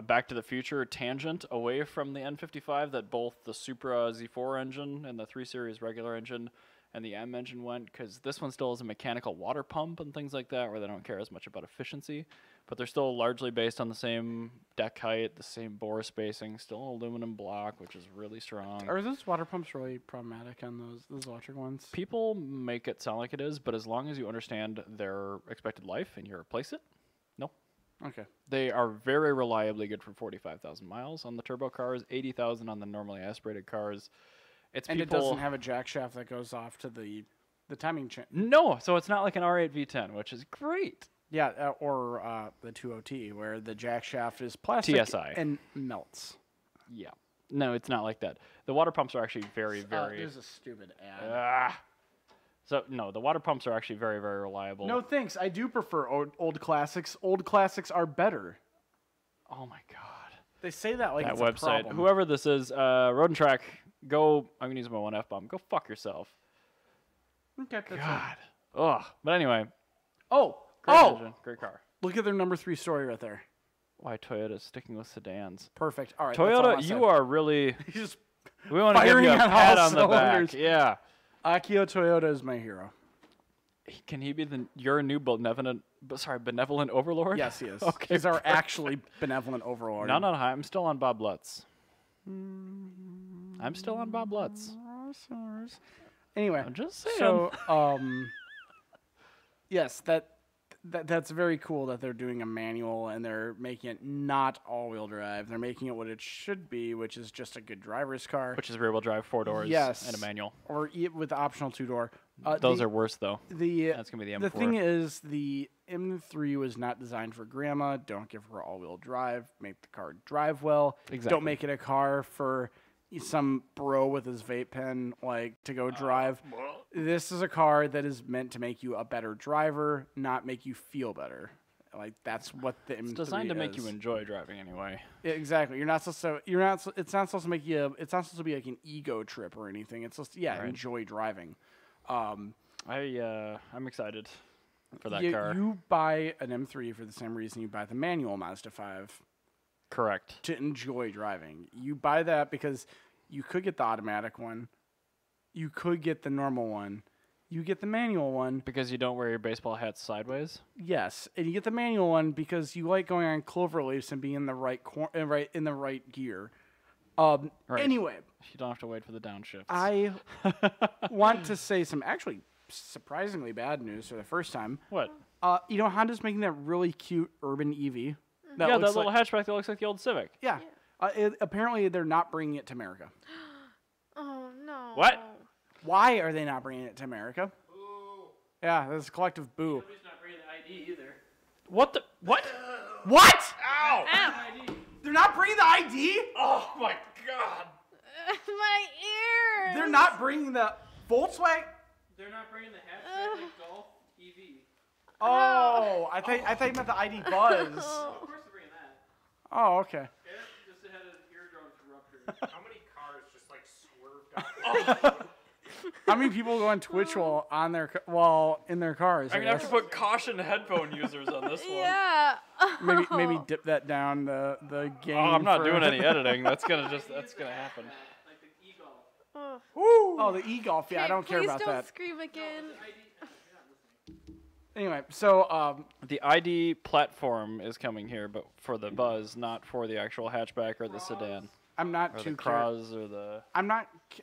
Back to the Future tangent away from the N55 that both the Supra Z4 engine and the 3 Series regular engine and the M engine went, because this one still has a mechanical water pump and things like that where they don't care as much about efficiency, but they're still largely based on the same deck height, the same bore spacing, still an aluminum block, which is really strong. Are those water pumps really problematic on those electric ones? People make it sound like it is, but as long as you understand their expected life and you replace it, no. Okay. They are very reliably good for 45,000 miles on the turbo cars, 80,000 on the normally aspirated cars. It's And people, it doesn't have a jack shaft that goes off to the timing chain. No, so it's not like an R8 V10, which is great. Yeah, or the 2OT, where the jack shaft is plastic TSI. and melts. Yeah. No, it's not like that. The water pumps are actually very, very... There's a stupid ad. So, no, the water pumps are actually very, very reliable. No thanks. I do prefer old classics. Old classics are better. Oh, my God. They say that like That it's website. a problem. Whoever this is, Road and Track, go... I'm going to use my one F-bomb. Go fuck yourself. Okay, that's God. Ugh. But anyway, Oh, great engine, great car. Look at their number 3 story right there. Why Toyota's sticking with sedans. Perfect. All right. that's all Toyota, I'll you say. are really... He's just We want to give firing you a on pat all on the back. cylinders. Yeah. Akio Toyota is my hero. Can he be your new benevolent overlord? Yes, he is. Okay, He's our actually benevolent overlord. No, I'm still on Bob Lutz. I'm still on Bob Lutz. Anyway, I'm just saying. so yes, that's very cool that they're doing a manual and they're making it not all-wheel drive. They're making it what it should be, which is just a good driver's car. Which is rear-wheel drive, 4 doors, Yes. and a manual. Or with the optional 2-door. Those are worse, though. the. That's going to be the M4. The thing is, the M3 was not designed for grandma. Don't give her all-wheel drive. Make the car drive well. Exactly. Don't make it a car for some bro with his vape pen to go drive. This is a car that is meant to make you a better driver, not make you feel better. Like that's what the M3 It's designed to make is. you enjoy driving anyway. Yeah, exactly. You're not supposed to. You're not. It's not supposed to make you. It's not supposed to be like an ego trip or anything. It's supposed to, Right. enjoy driving. I'm excited for that you, car. You buy an M3 for the same reason you buy the manual Mazda 5. Correct. To enjoy driving. You buy that because you could get the automatic one. You could get the normal one. You get the manual one. Because you don't wear your baseball hat sideways? Yes, and you get the manual one because you like going on clover leaves and being in the right in the right gear. Right. Anyway, You don't have to wait for the downshifts. I want to say some actually surprisingly bad news for the first time. What? Honda's making that really cute urban EV. That looks little hatchback that looks like the old Civic. Yeah. Apparently, they're not bringing it to America. Oh no. What? Why are they not bringing it to America? Boo. Yeah, there's a collective boo. not bringing the ID either. What the? What? What? Ow! Ow. They're not bringing the ID? Oh my God! My ears. They're not bringing the Volkswagen. They're not bringing the hatchback like Golf EV. Oh, I thought you meant the ID Buzz. Of course they're bringing that. Oh, okay. It just had an eardrum rupture. How many cars just like swerved off the road? How many people go on Twitch while in their cars? I'm gonna have to put caution headphone users on this one. Yeah. maybe dip that down the game. Oh, I'm not doing any editing. That's gonna happen. Ugh. Oh, the e-golf. Yeah, I Okay, don't care about Please don't that. scream again. Anyway, so The ID platform is coming here, but for the Buzz, not for the actual hatchback or the sedan. I'm not Or too the Cross or the I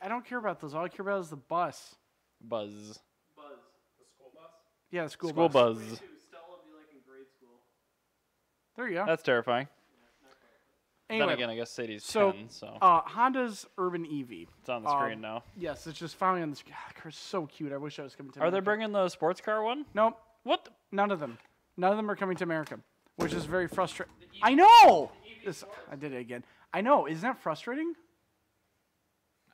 don't care about those. All I care about is the bus. Buzz. The school bus? Yeah, the school School bus. Buzz. There you go. That's terrifying. Anyway, Then again, I guess Sadie's so 10, so Honda's Urban EV. it's on the screen now. Yes, it's just finally on the screen. The car's so cute. I wish I was coming to Are they America. bringing the sports car one? Nope, What? none of them. None of them are coming to America, which is very frustrating. I know! I did it again. I know. Isn't that frustrating?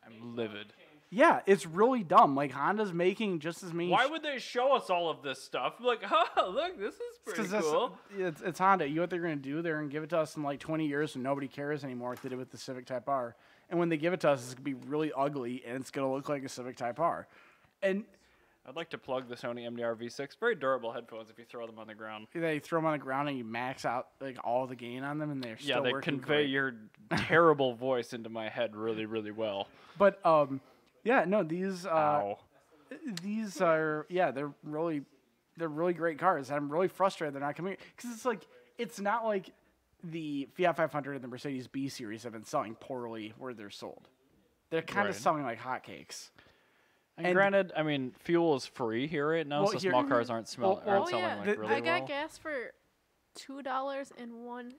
I'm livid. Yeah, it's really dumb. Like, Honda's making just as many... Why would they show us all of this stuff? Like, oh, look, this is pretty cool. It's Honda. You know what they're going to do? They're going to give it to us in like 20 years and nobody cares anymore like they did with the Civic Type R. And when they give it to us, it's going to be really ugly and it's going to look like a Civic Type R. And I'd like to plug the Sony MDR V6. Very durable headphones if you throw them on the ground. they throw them on the ground and you max out like all the gain on them and they're still They working convey great. your terrible voice into my head really, really well. But yeah, no, these Ow. these are they're really great cars. I'm really frustrated they're not coming because it's not like the Fiat 500 and the Mercedes B series have been selling poorly where they're sold. They're kind of Right. selling like hotcakes. And granted, I mean, fuel is free here right now, Well, so here- small cars aren't selling really I got well. gas for $2.01.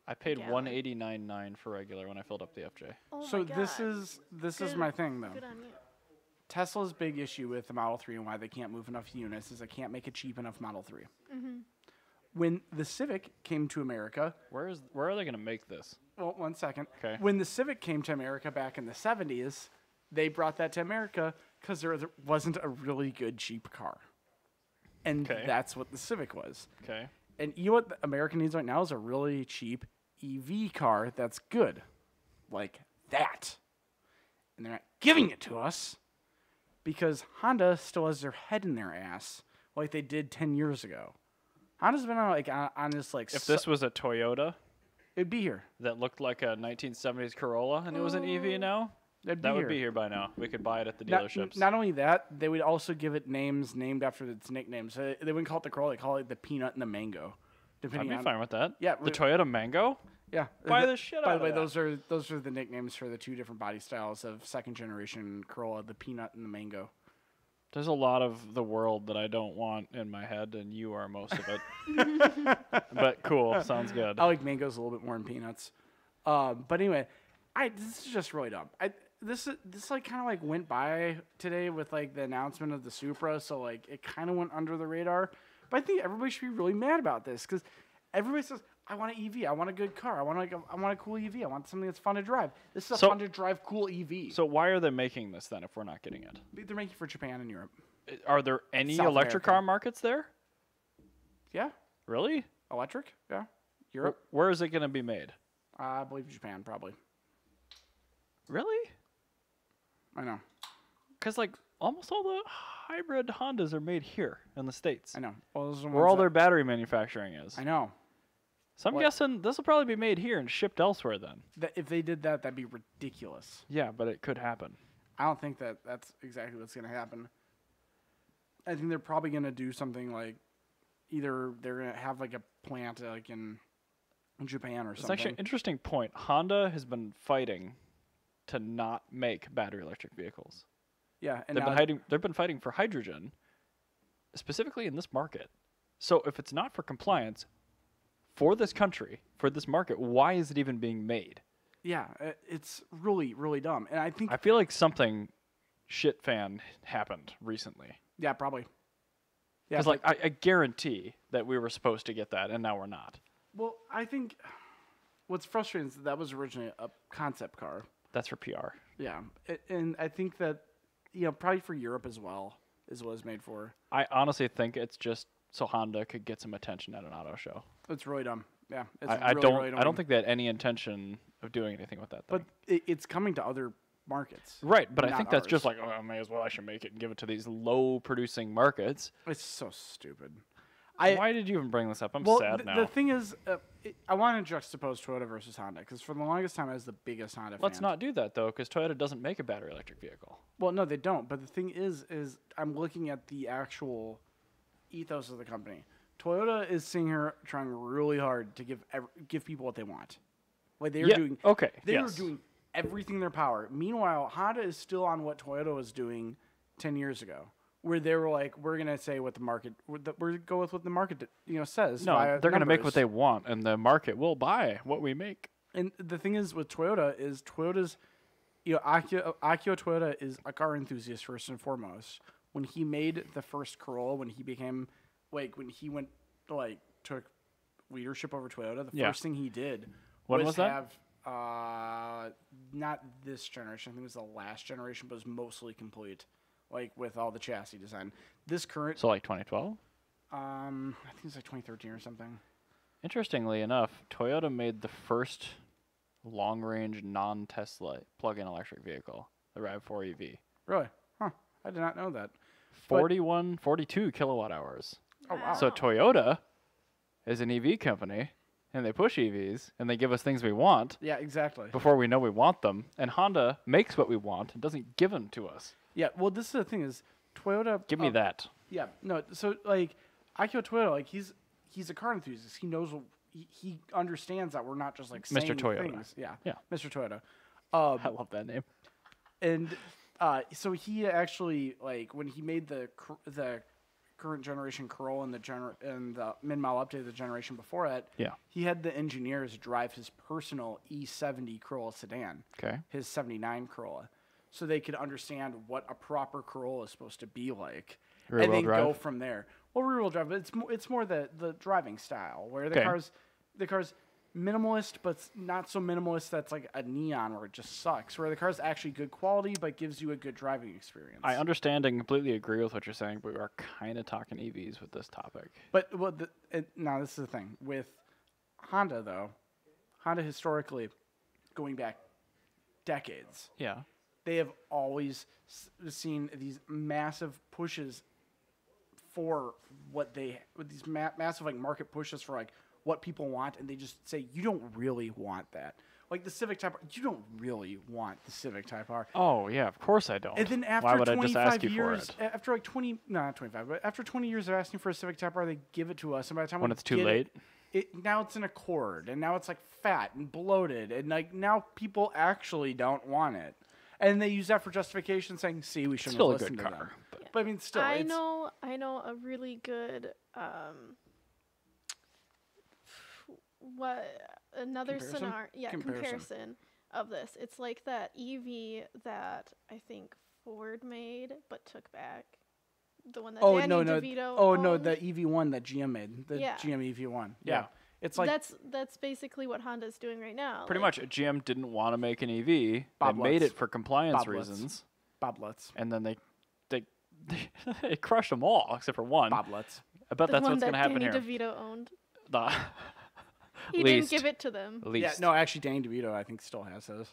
I paid gallon. $189.9 for regular when I filled up the FJ. Oh So my this God. is Good- my thing though. Good on you. Tesla's big issue with the Model 3 and why they can't move enough units is they can't make a cheap enough Model 3. When the Civic came to America, Where are they going to make this? well, 1 second. Okay. When the Civic came to America back in the 70s, they brought that to America because there wasn't a really good cheap car. And Okay. that's what the Civic was. Okay. And you know what the America needs right now is a really cheap EV car that's good. Like that. And they're not giving it to us because Honda still has their head in their ass like they did 10 years ago. Honda's been on this like... If this was a Toyota it'd be here. that looked like a 1970s Corolla and it was an EV now, It'd that be would here. be here by now. We could buy it at the Not, dealerships. not only that, they would also give it names named after its nicknames. So they wouldn't call it the Corolla; they call it the Peanut and the Mango, I'd depending be on. fine with that. Yeah, The Toyota Mango? Yeah, Buy the shit By out the way, of that. those are the nicknames for the two different body styles of second generation Corolla: the Peanut and the Mango. There's a lot of the world that I don't want in my head, and you are most of it. But cool. Sounds good. I like mangoes a little bit more than peanuts. But anyway, this is just really dumb. This like kind of like went by today with like the announcement of the Supra, so like it kind of went under the radar. But I think everybody should be really mad about this because everybody says, "I want an EV. I want a good car. I want a cool EV. I want something that's fun to drive." This is a So- fun to drive, cool EV. So why are they making this then if we're not getting it? They're making for Japan and Europe. Are there any South electric America. car markets there? Yeah, Really? electric. Yeah, Europe. Where is it going to be made? I believe Japan probably. Really? I know. Because like almost all the hybrid Hondas are made here in the States. I know. Well, those are the Where all ones their battery manufacturing is. I know. So I'm What- guessing this will probably be made here and shipped elsewhere then. That if they did that, that'd be ridiculous. Yeah, but it could happen. I don't think that's exactly what's going to happen. I think they're probably going to do something like either they're going to have like a plant like in Japan or It's something. actually an interesting point. Honda has been fighting to not make battery electric vehicles. yeah, and They've been fighting for hydrogen, specifically in this market. So if it's not for compliance for this country, for this market, why is it even being made? yeah, it's really really dumb. And I think I feel like something shit fan happened recently. yeah, probably. Yeah, Because like I guarantee that we were supposed to get that and now we're not. well, I think what's frustrating is that was originally a concept car. That's for PR. Yeah, and I think that probably for Europe as well. is what it's made for. I honestly think it's just so Honda could get some attention at an auto show. It's really dumb. Yeah, it's I really, don't really I dumb. don't think they had any intention of doing anything with that thing. But it's coming to other markets. Right, but I not think that's just ours. like, oh, I may as well, I should make it and give it to these low-producing markets. It's so stupid. Why did you even bring this up? I'm Well, sad now. the thing is, I want to juxtapose Toyota versus Honda because for the longest time I was the biggest Honda Let's fan. not do that, though, because Toyota doesn't make a battery electric vehicle. Well, no, they don't. But the thing is I'm looking at the actual ethos of the company. Toyota is sitting here trying really hard to give people what they want. Like they are doing. Okay. They are doing everything in their power. Meanwhile, Honda is still on what Toyota was doing 10 years ago, where they were like, "We're gonna say what the market. We're gonna go with what the market says." No, via they're going to make what numbers." they want, and the market will buy what we make. And the thing is with Toyota is Toyota's, Akio Toyoda is a car enthusiast first and foremost. When he made the first Corolla, when he became, when he went, took leadership over Toyota, the first thing he did When was that? have, not this generation, I think it was the last generation, but it was mostly complete, with all the chassis design. This current, So like 2012? I think it's like 2013 or something. Interestingly enough, Toyota made the first long-range non-Tesla plug-in electric vehicle, the RAV4 EV. Really? Huh. I did not know that. 42 kilowatt hours. Oh, wow. So Toyota is an EV company, and they push EVs, and they give us things we want Yeah, exactly. before we know we want them. And Honda makes what we want and doesn't give them to us. Yeah, well, this is the thing is Toyota. Give me that. Yeah, no. So Akio Toyota, he's a car enthusiast. He knows he understands that we're not just saying Mr. Toyota. things. Yeah, Yeah. Mr. Toyota. I love that name. And so he actually when he made the current generation Corolla and the mid-mile update of the generation before it. Yeah. He had the engineers drive his personal E70 Corolla sedan. Okay. His 79 Corolla, so they could understand what a proper Corolla is supposed to be like, and Rear-wheel then drive? go from there. Well, rear-wheel drive, but it's more the driving style where the Okay. car's minimalist, but not so minimalist that's like a neon where it just sucks. Where the car's actually good quality, but gives you a good driving experience. I understand and completely agree with what you're saying, but we are kind of talking EVs with this topic. But now this is the thing with Honda though. Honda historically, going back decades, Yeah. they have always seen these massive pushes for what these massive market pushes for what people want, and they just say you don't really want that. Like the Civic Type R, you don't really want the Civic Type R. Oh, yeah, of course I don't. And then after Why would I just 25 ask you years, for it? after 20, no, not 25, but after 20 years of asking for a Civic Type R, they give it to us, and by the time When we it's too get late? now it's an Accord, and now it's fat and bloated, and now people actually don't want it, and they use that for justification, saying, "See, we shouldn't Still have a good listened to car. them." But I mean, still, I it's, know a really good another Comparison? scenario comparison of this. It's like that EV that I think Ford made but took back. The one that Danny DeVito owned. the EV1 that GM made, the GM EV1. Yeah. It's like that's basically what Honda's doing right now. Pretty much, GM didn't want to make an EV. They Bob made Lutz. it for compliance Bob Lutz. reasons, Bob Lutz. and then they crushed them all except for one. Bob Lutz. I bet the that's one what's that going to happen Danny here. DeVito owned. The He least, didn't give it to them. least. Yeah, no, actually, Danny DeVito, I think, still has his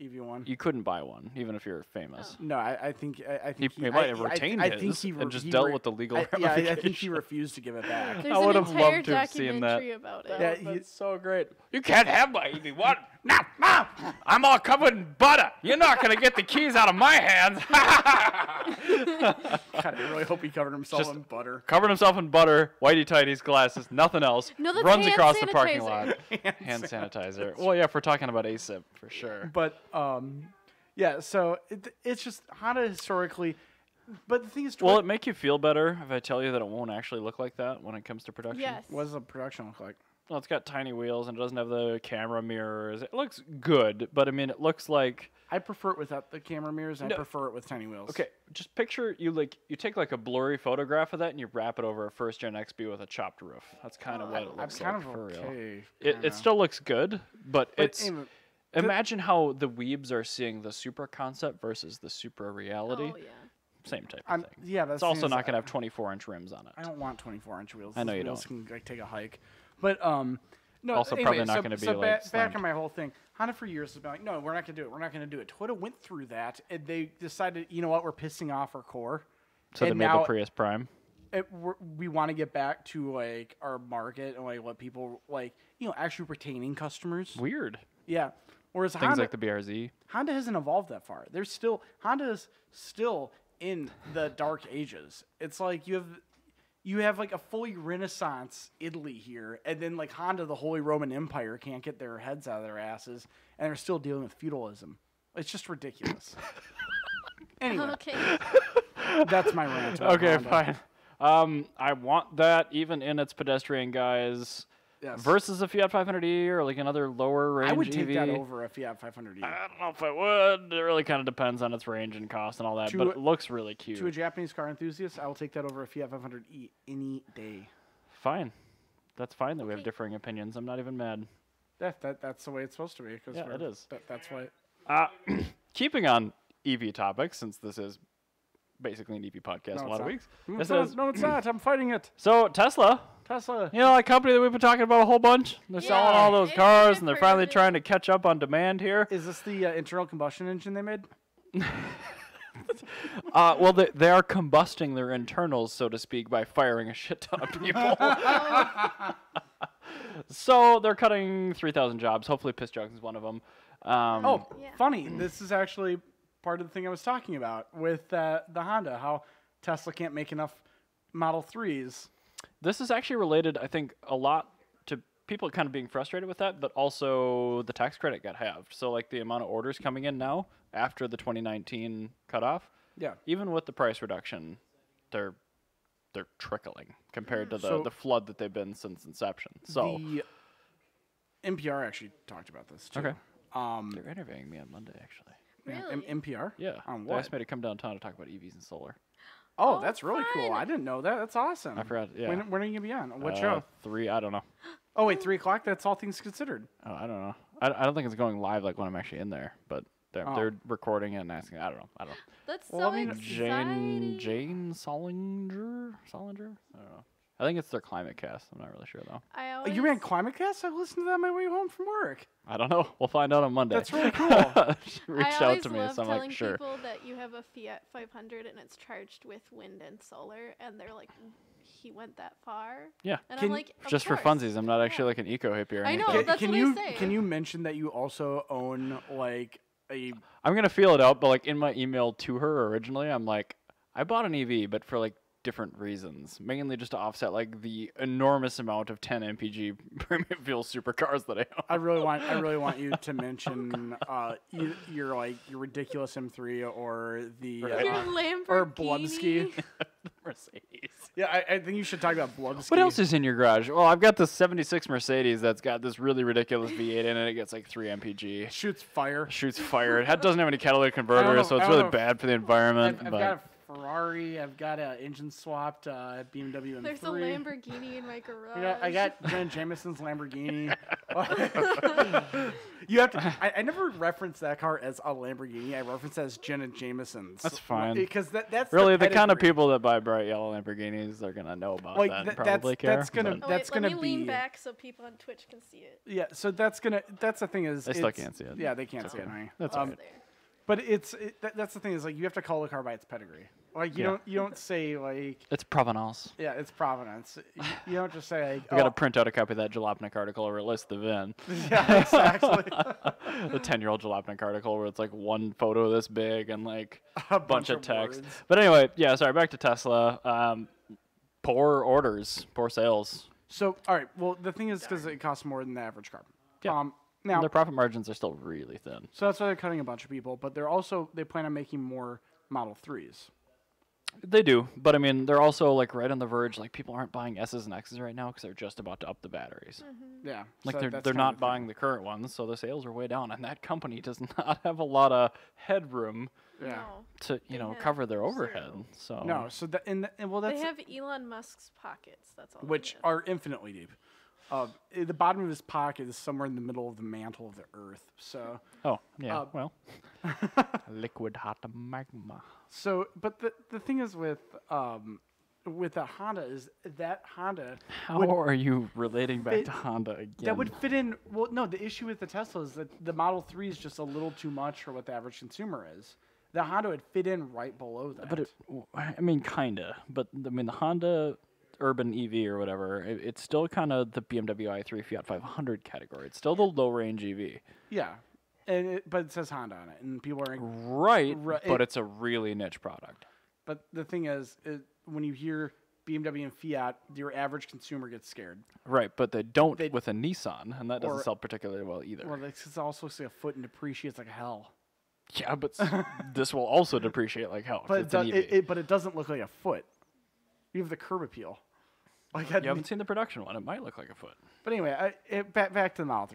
EV1. You couldn't buy one, even if you're famous. No, I think He might have retained his and just dealt with the legal I think he ramifications. refused to give it back. There's I an would have entire loved to have seen that. documentary about it. Yeah, That's so great. You can't have my EV. What? No, I'm all covered in butter. You're not going to get the keys out of my hands. God, I really hope he covered himself Just- in butter. Covered himself in butter, whitey tighties, glasses, nothing else. No, that's runs hand across the parking sanitizer. lot. Hand sanitizer. Well, yeah, if we're talking about ASIP, for sure. But yeah, so it's just Honda historically. But the thing is, Will it make you feel better if I tell you that it won't actually look like that when it comes to production? Yes. what does the production look like? Well, it's got tiny wheels and it doesn't have the camera mirrors. It looks good, but I mean, it looks like... I prefer it without the camera mirrors. And No. I prefer it with tiny wheels. Okay, just picture you take like a blurry photograph of that and you wrap it over a first gen XB with a chopped roof. That's kind of what it I'm looks kind like of for real. okay. It kinda. still looks good, but it's anyway, imagine how the weebs are seeing the Supra concept versus the Supra reality. Oh yeah. same type of thing. Yeah, that's It's also not going to have 24-inch rims on it. I don't want 24-inch wheels. I know Those you wheels don't. Can take a hike, but no. Also anyway, probably not gonna be, so like, back slammed. on my whole thing. Honda for years has been like, no, we're not gonna do it. We're not gonna do it. Toyota went through that, and they decided, you know what, we're pissing off our core. So they and made now the Prius Prime. we want to get back to like our market and like what people like, actually retaining customers. Weird. Yeah. Whereas Things Honda, like the BRZ. Honda hasn't evolved that far. Honda's still in the dark ages. It's like you have like a fully Renaissance Italy here, and then like Honda, the Holy Roman Empire, can't get their heads out of their asses, and they're still dealing with feudalism. It's just ridiculous. Anyway, Okay. that's my rant. about Okay, Honda. fine. I want that even in its pedestrian guise Yes. versus a Fiat 500e or like another lower range I would take EV. that over a Fiat 500e. I don't know if I would. It really kind of depends on its range and cost and all that, but it looks really cute. To a Japanese car enthusiast, I will take that over a Fiat 500e any day. Fine. That's fine that we have Okay. differing opinions. I'm not even mad. That's the way it's supposed to be. Cause Yeah, it is. That's why. Keeping on EV topics, since this is basically an EV podcast a lot of weeks. Yes, it is. No, it's not. I'm fighting it. So Tesla, Tesla. you know, that company that we've been talking about a whole bunch. They're selling Yeah, all those I've cars, and they're heard finally of it. trying to catch up on demand here. Is this the internal combustion engine they made? Well, they are combusting their internals, so to speak, by firing a shit ton of people. So they're cutting 3,000 jobs. Hopefully, Piss Jugson's one of them. Oh, Yeah. funny. This is actually part of the thing I was talking about with the Honda, how Tesla can't make enough Model 3s. This is actually related, I think, a lot to people kind of being frustrated with that, but also the tax credit got halved. So, like, the amount of orders coming in now after the 2019 cutoff, Yeah. even with the price reduction, they're trickling compared to So- the flood that they've been since inception. So, The NPR actually talked about this too. Okay. Um, they're interviewing me on Monday, actually. yeah, Really? NPR? Yeah. On They what? asked me to come downtown to talk about EVs and solar. Oh, Oh, that's really cool. fun. I didn't know that. That's awesome. I forgot, yeah. When are you going to be on? What Uh, show? 3, I don't know. Oh, wait, 3 o'clock? That's All Things Considered. Oh, I don't know. I don't think it's going live like when I'm actually in there, but they're recording it and asking. I don't know. That's Well, so I mean, exciting. Jane Solinger? I don't know. I think it's their climate cast. I'm not really sure though. I Oh, always, you ran Climate Cast? I listened to that on my way home from work. I don't know. We'll find out on Monday. That's really cool. She reached I out always to me, love so I'm telling like, sure. people that you have a Fiat 500 and it's charged with wind and solar, and they're like, he went that far. Yeah. And Can- I'm like, of Just for course. funsies. I'm not actually like an eco hippie or I anything. know, that's can what I you say. can you mention that you also own like a I'm gonna feel it out, but like in my email to her originally, I'm like, I bought an EV, but for like different reasons, mainly just to offset like the enormous amount of 10 mpg premium fuel supercars that I own. I really want you to mention your ridiculous M3 or the Your Right. Lamborghini. or Blubsky. Mercedes. Yeah, I think you should talk about Blubsky. What else is in your garage? Well, I've got this 76 Mercedes that's got this really ridiculous V8 in it. It gets like 3 mpg. Shoots fire. Shoots fire. It doesn't have any catalytic know- converter, so I it's don't really know. bad for the environment. I've but got a Ferrari. I've got an engine swapped BMW M3. There's a Lamborghini in my garage. I got Jen Jameson's Lamborghini. You have to. I never reference that car as a Lamborghini. I reference it as Jenna Jameson's. That's fine. Because that's really, the kind of pedigree. people that buy bright yellow Lamborghinis, they're gonna know about Like, that and th- probably care. that's gonna- but Oh, that's wait, gonna let me lean be- back so people on Twitch can see it. Yeah, so that's the thing is They still it's- can't see it. Yeah, they can't It's see it. okay. Honey. That's Um, alright. There. But that's the thing is like you have to call the car by its pedigree. Like you don't say like It's Provenance. yeah it's Provenance. You don't just say like We got to print out a copy of that Jalopnik article or list the VIN. yeah exactly The 10-year-old Jalopnik article where it's like one photo this big and like a bunch of text. words. But anyway, yeah, sorry, back to Tesla. Poor orders, poor sales. So all right, well the thing is because it costs more than the average car. Yeah. Now Their profit margins are still really thin. so that's why they're cutting a bunch of people, but they plan on making more Model 3s. They do, but I mean, they're also like right on the verge. Like people aren't buying S's and X's right now because they're just about to up the batteries. Yeah, Like so they're that's they're kind not of the thing. buying the current ones, so the sales are way down, and that company does not have a lot of headroom Yeah. No. to They have cover their zero. overhead. So No, so that and well They that's have Elon Musk's pockets. That's all. they which have. are infinitely deep. The bottom of his pocket is somewhere in the middle of the mantle of the Earth. So. Oh yeah. Well, liquid hot magma. So, but the thing is with the Honda is that Honda. How are you relating back to Honda again? That would fit in. Well, no, the issue with the Tesla is that the Model 3 is just a little too much for what the average consumer is. The Honda would fit in right below that. But I mean, kinda. But I mean, the Honda Urban EV or whatever, it's still kind of the BMW i3 Fiat 500 category. It's still the low range EV. Yeah, but it says Honda on it, and people are right. But it's a really niche product. But the thing is, when you hear BMW and Fiat, your average consumer gets scared. Right, but they don't with a Nissan, and that doesn't sell particularly well either. Well, it's also a foot and depreciates like hell. Yeah, but this will also depreciate like hell. But but it doesn't look like a foot. You have the curb appeal. Like you haven't seen the production one. It might look like a foot. But anyway, back to the Model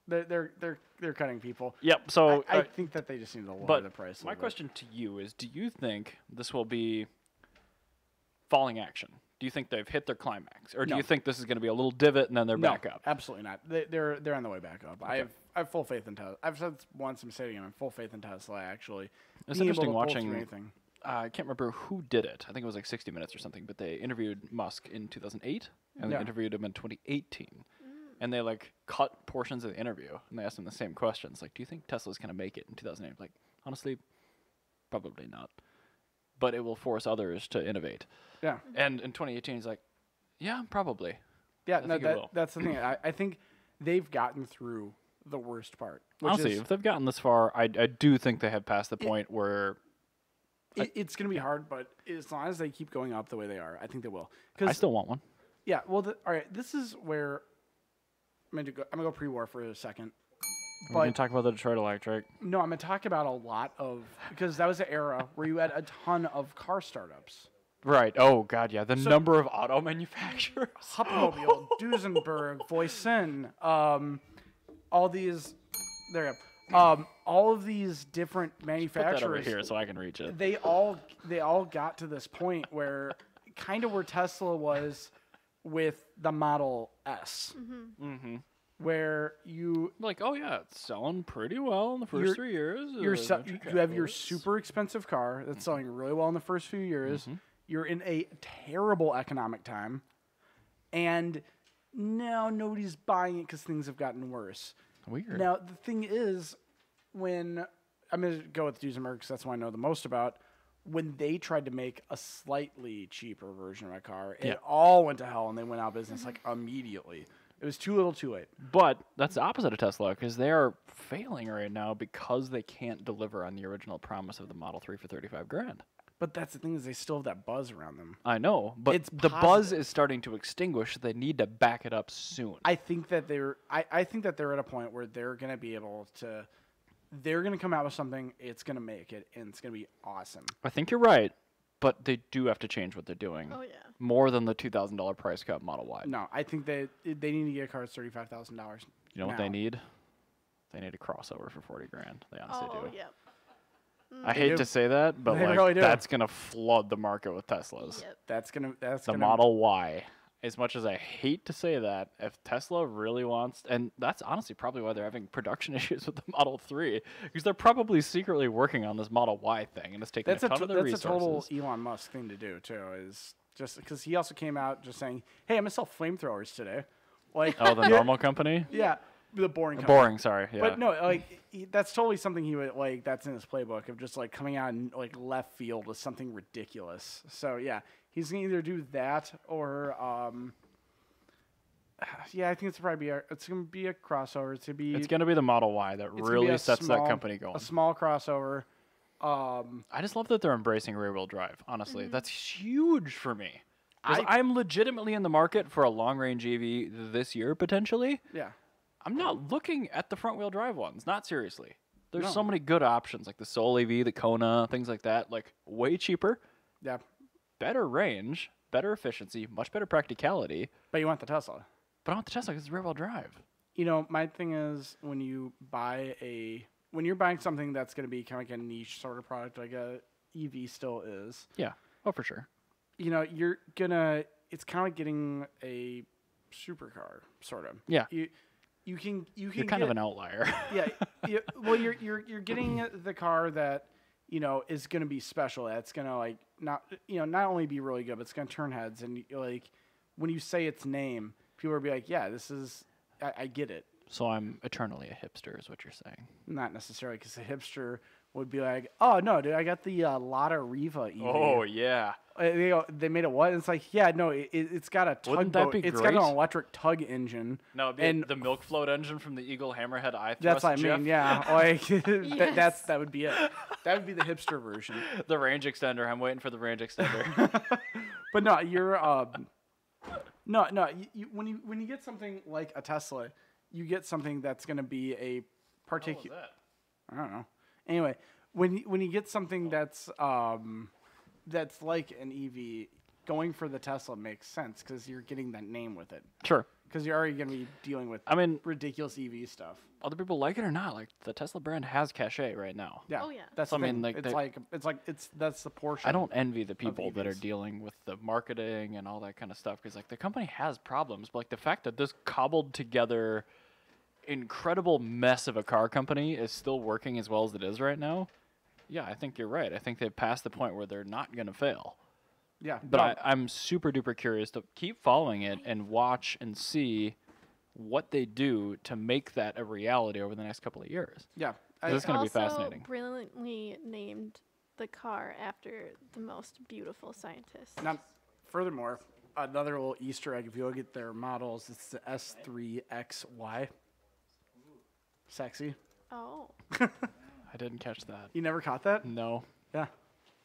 3. They're cutting people. Yep. So I think that they just need to lower the price. My question to you is: do you think this will be falling action? Do you think they've hit their climax, or do you think this is going to be a little divot and then they're back up? Absolutely not. They're on the way back up. Okay. I have full faith in Tesla. I've said this once. I'm saying I'm full faith in Tesla. Actually, it's interesting watching. I can't remember who did it. I think it was like 60 Minutes or something. But they interviewed Musk in 2008, and they interviewed him in 2018. And they like cut portions of the interview, and they asked him the same questions. Like, do you think Tesla's gonna make it in 2008? Like, honestly, probably not. But it will force others to innovate. Yeah. And in 2018, he's like, yeah, probably. Yeah, that's the thing. I think they've gotten through the worst part. Honestly, if they've gotten this far, I do think they have passed the point where it's going to be hard, but as long as they keep going up the way they are, I think they will. I still want one. Yeah, well, all right, this is where I'm going to go pre-war for a second. We're going to talk about the Detroit Electric. No, I'm going to talk about a lot of, because that was an era where you had a ton of car startups. Right. Oh, God, yeah. The number of auto manufacturers. Hupmobile, Duesenberg, Voisin, all these, there you go. All of these different manufacturers. Put that over here so I can reach it. They all got to this point where, kind of where Tesla was with the Model S. Mm-hmm. Where you like, oh yeah, it's selling pretty well in the first 3 years. You have your super expensive car that's selling really well in the first few years. Mm-hmm. You're in a terrible economic time, and now nobody's buying it because things have gotten worse. Weird. Now the thing is, when I'm going to go with Duesenberg because that's what I know the most about. When they tried to make a slightly cheaper version of a car, it all went to hell, and they went out of business like immediately. It was too little, too late. But that's the opposite of Tesla, because they are failing right now because they can't deliver on the original promise of the Model 3 for $35,000. But that's the thing is they still have that buzz around them. I know, but the buzz is starting to extinguish. So they need to back it up soon. I think that they're at a point where they're going to be able to. They're going to come out with something. It's going to make it, and it's going to be awesome. I think you're right. But they do have to change what they're doing. Oh, yeah. More than the $2,000 price cut Model Y. No, I think they need to get a car that's $35,000. You know what they need? They need a crossover for $40,000. They honestly do. Oh, yeah. I hate to say that, but like, that's gonna flood the market with Teslas. Yep. That's gonna Model Y. As much as I hate to say that, if Tesla really wants, and that's honestly probably why they're having production issues with the Model 3, because they're probably secretly working on this Model Y thing, and it's taking a ton of their resources. That's a total Elon Musk thing to do, too, is just because he also came out just saying, hey, I'm going to sell flamethrowers today. Like, oh, the normal company? Yeah, the boring company. Boring, sorry. Yeah. But no, like, that's totally something he would, like, that's in his playbook of just, like, coming out in, like, left field with something ridiculous. So, yeah, he's going to either do that or, yeah, I think it's going to be a crossover. It's going to be the Model Y that really sets that company going. A small crossover. I just love that they're embracing rear-wheel drive, honestly. That's huge for me. I'm legitimately in the market for a long-range EV this year, potentially. Yeah. I'm not looking at the front-wheel drive ones, not seriously. There's so many good options, like the Soul EV, the Kona, things like that, like way cheaper. Yeah. Better range, better efficiency, much better practicality. But you want the Tesla. But I want the Tesla because it's rear-wheel drive. You know, my thing is when you're buying something that's going to be kind of like a niche sort of product, like a EV still is. Yeah. Oh, for sure. You know, it's kind of like getting a supercar, sort of. Yeah. You can You're get, kind of an outlier. yeah. Well, you're getting the car that is going to be special. That's going to like not only be really good, but it's going to turn heads. And like when you say its name, people will be like, yeah, this is. I get it. So I'm eternally a hipster, is what you're saying. Not necessarily, because a hipster would be like, oh no, dude, I got the Lotta Riva EV. Oh yeah. They made it what? And it's like, yeah, no, it's got a Wouldn't that tugboat. be It's got great? an electric tug engine. No, it'd be And- the milk float engine from the Eagle Hammerhead eye That's thrust. what I Jeff. mean, yeah. Like Yes. that would be it. That would be the hipster version. The range extender. I'm waiting for the range extender. But no, you're no. When you get something like a Tesla, you get something that's going to be a particular. I don't know. Anyway, when you get something that's like an EV, going for the Tesla makes sense because you're getting that name with it. Sure. Because you're already going to be dealing with I mean, ridiculous EV stuff. other people like it or not, like the Tesla brand has cachet right now. Yeah. Oh, yeah. That's So, the I mean, thing. like, That's the portion. I don't envy the people that are EVs. dealing with the marketing and all that kind of stuff because like the company has problems, but like the fact that this cobbled together incredible mess of a car company is still working as well as it is right now. Yeah, I think you're right. I think they've passed the point where they're not going to fail. Yeah. But no, I'm super duper curious to keep following it and watch and see what they do to make that a reality over the next couple of years. yeah. This is gonna be Also fascinating. brilliantly named the car after the most beautiful scientist. Now, furthermore, another little Easter egg. If you look at their models, it's the S3XY. Sexy. Oh. I didn't catch that. You never caught that? No. Yeah.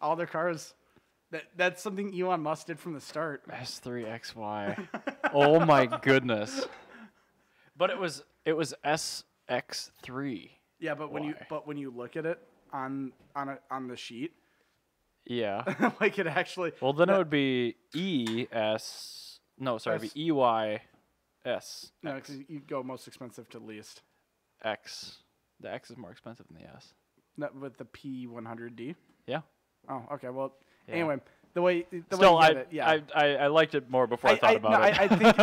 All their cars. That's something Elon Musk did from the start. S3XY. Oh my goodness. But it was SX3. Yeah, but when Why? you look at it on the sheet, Yeah. like it actually. Well, then it would be ES. No, sorry, it'd be EYS. No, because you go most expensive to least. X. The X is more expensive than the S. Not with the P100D. Yeah. Oh, okay. Well, Yeah. anyway, the way Still, you get it, yeah. I liked it more before I thought about it. I think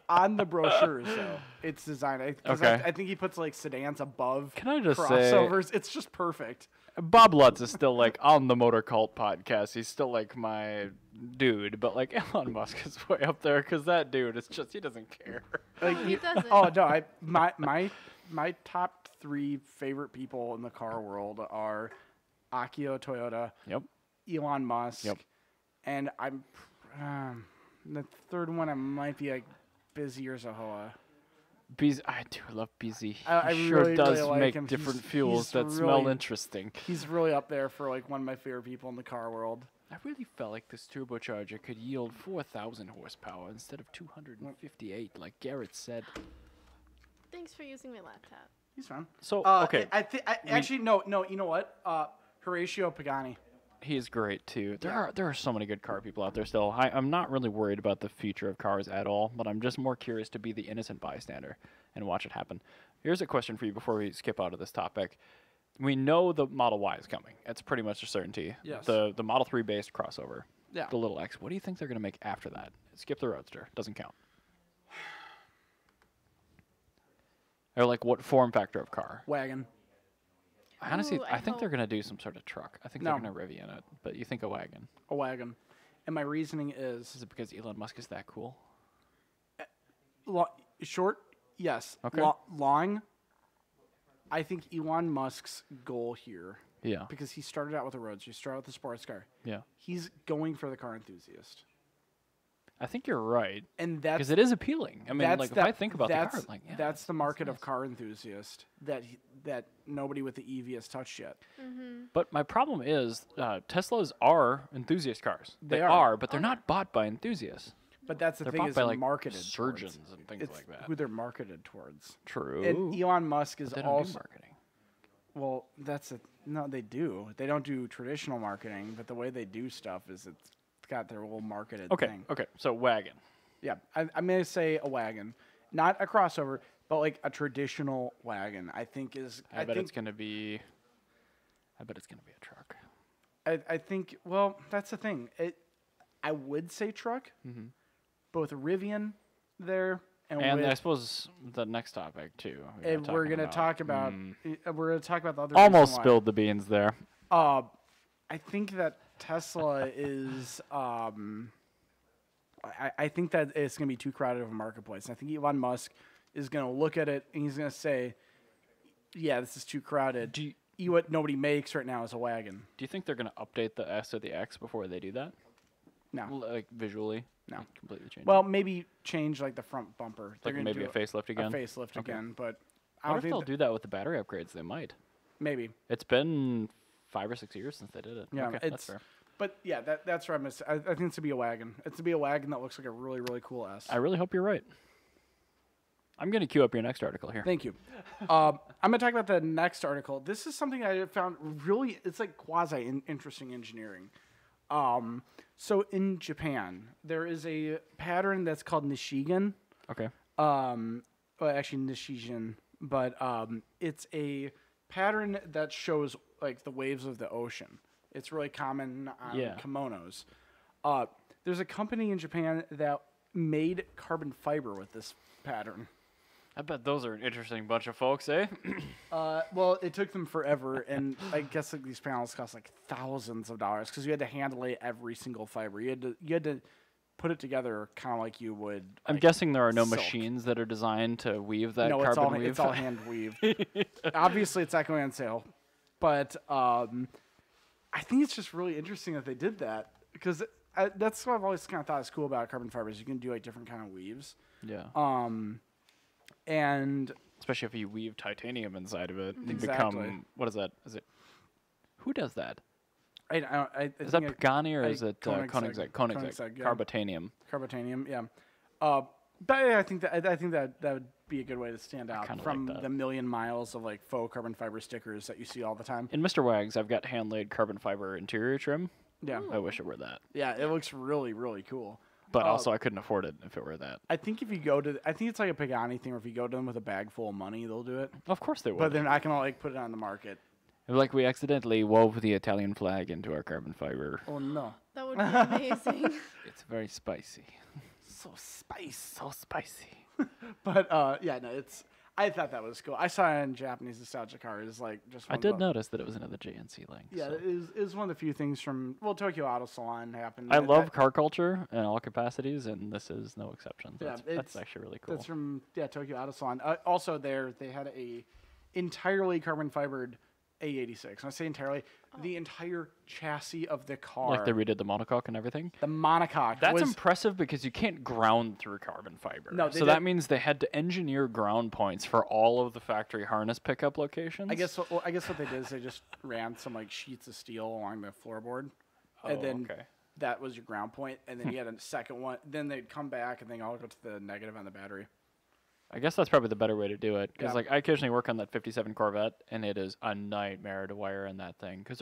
on the brochures though, it's designed. Okay. I think he puts like sedans above Can I just say- crossovers. It's just perfect. Bob Lutz is still like on the Motorcult podcast. He's still like my dude, but like Elon Musk is way up there because that dude is just he doesn't care. Like he doesn't. Oh no, my top 3 favorite people in the car world are Akio Toyota, Yep. Elon Musk, Yep. and I'm the third one. I might be like Busy or Zahoa. I do love BZ. I He sure really, does really like make him. different He's fuels that smell really- interesting. He's really up there for like one of my favorite people in the car world. I really felt like this turbocharger could yield 4,000 horsepower instead of 258, like Garrett said. Thanks for using my laptop. He's fine. So okay, Actually, no. You know what? Horatio Pagani. he's great too. There are so many good car people out there still. I'm not really worried about the future of cars at all, but I'm just more curious to be the innocent bystander and watch it happen. Here's a question for you before we skip out of this topic. We know the Model Y is coming. It's pretty much a certainty. Yes. The Model 3 based crossover. Yeah. The little X. What do you think they're going to make after that? Skip the Roadster. Doesn't count. Or like what form factor of car? Wagon. Honestly, Ooh, I I think they're hope- going to do some sort of truck. I think No. they're going to Rivian it, but you think a wagon. A wagon. And my reasoning is Is it because Elon Musk is that cool? short, yes. Okay. Long, I think Elon Musk's goal here, Yeah. because he started out with a Roadster, he started out with a sports car. Yeah. He's going for the car enthusiast. I think you're right. And that's Because it is appealing. I mean, that's like, if the- I think about the car, that's- like, yeah. that's the market of nice. car enthusiast that nobody with the EV has touched yet. But my problem is Teslas are enthusiast cars. They They are. are, but they're not bought by enthusiasts. But that's the They're thing bought is by, they're like, marketed surgeons towards. and things It's like that. who they're marketed towards. True. And Elon Musk is But they don't do also marketing. well. No, they do. They don't do traditional marketing, but the way they do stuff is it's got their whole marketed Okay. thing. Okay. So wagon. Yeah, I'm gonna say a wagon, not a crossover, but like a traditional wagon. I think is. I bet it's gonna be a truck. I think. Well, that's the thing. I would say truck, Mm-hmm. but with a Rivian there. And I suppose the next topic too. And we're gonna talk about the other. Almost reason why. spilled the beans there. I think that Tesla is. I think that it's gonna be too crowded of a marketplace. I think Elon Musk is gonna look at it and he's gonna say, "Yeah, this is too crowded." What nobody makes right now is a wagon. Do you think they're gonna update the S or the X before they do that? No. Like visually? No. Like, completely change. Well, maybe change like the front bumper. like maybe a facelift again. A facelift again, but I I don't wonder if think they'll do that with the battery upgrades. They might. maybe. It's been 5 or 6 years since they did it. Yeah, okay, that's fair. But yeah, that's where I think it's to be a wagon. It's to be a wagon that looks like a really, really cool S. I really hope you're right. I'm going to queue up your next article here. Thank you. I'm going to talk about the next article. This is something I found really, it's like quasi-interesting engineering. So in Japan, there is a pattern that's called Nishigen. Okay. Well, actually Nishijin, but it's a pattern that shows like the waves of the ocean. It's really common on kimonos. There's a company in Japan that made carbon fiber with this pattern. I bet those are an interesting bunch of folks, eh? Well, it took them forever, and I guess like these panels cost like thousands of dollars because you had to hand lay every single fiber. You had to put it together kind of like you would. I'm like, guessing there are no silk. machines that are designed to weave that No, carbon weave. it's all hand weaved. Obviously, it's not going on sale, but I think it's just really interesting that they did that because that's what I've always kind of thought is cool about carbon fibers. You can do like different kind of weaves. Yeah. And especially if you weave titanium inside of it, you Exactly. become what is that? Is it? Who does that? I Is that think Pagani or I- is it Koenigsegg. Koenigsegg? Koenigsegg, yeah. Carbotanium. Carbotanium, yeah. But yeah, I think that would be a good way to stand out kinda from like that. the million miles of like faux carbon fiber stickers that you see all the time. In Mr. Wags, I've got hand-laid carbon fiber interior trim. Yeah, I wish it were that. yeah, it looks really, really cool. But also, I couldn't afford it if it were that. I think if you go to, I think it's like a Pagani thing where if you go to them with a bag full of money, they'll do it. Of course they would. But they're not gonna like put it on the market. Like we accidentally wove the Italian flag into our carbon fiber. Oh no, That would be amazing. It's very spicy. so spice. So spicy. But yeah, no, it's. I thought that was cool. I saw it in Japanese nostalgia cars, like just. I one of did the- notice that it was another JNC link. Yeah, so. it is one of the few things from Tokyo Auto Salon happened. I That- love car culture in all capacities, and this is no exception. Yeah, That's actually really cool. That's from Tokyo Auto Salon. Also, they had a entirely carbon fibered A86. When I say entirely, the entire chassis of the car, Like they redid the monocoque and everything. the monocoque. That's was, impressive because you can't ground through carbon fiber. No, they so that did- means they had to engineer ground points for all of the factory harness pickup locations. I guess what they did is they just ran some like sheets of steel along the floorboard, and then okay. that was your ground point, and then you had a second one. Then they'd come back and then all go to the negative on the battery. I guess that's probably the better way to do it. Because Yeah. like I occasionally work on that 57 Corvette, and it is a nightmare to wire in that thing because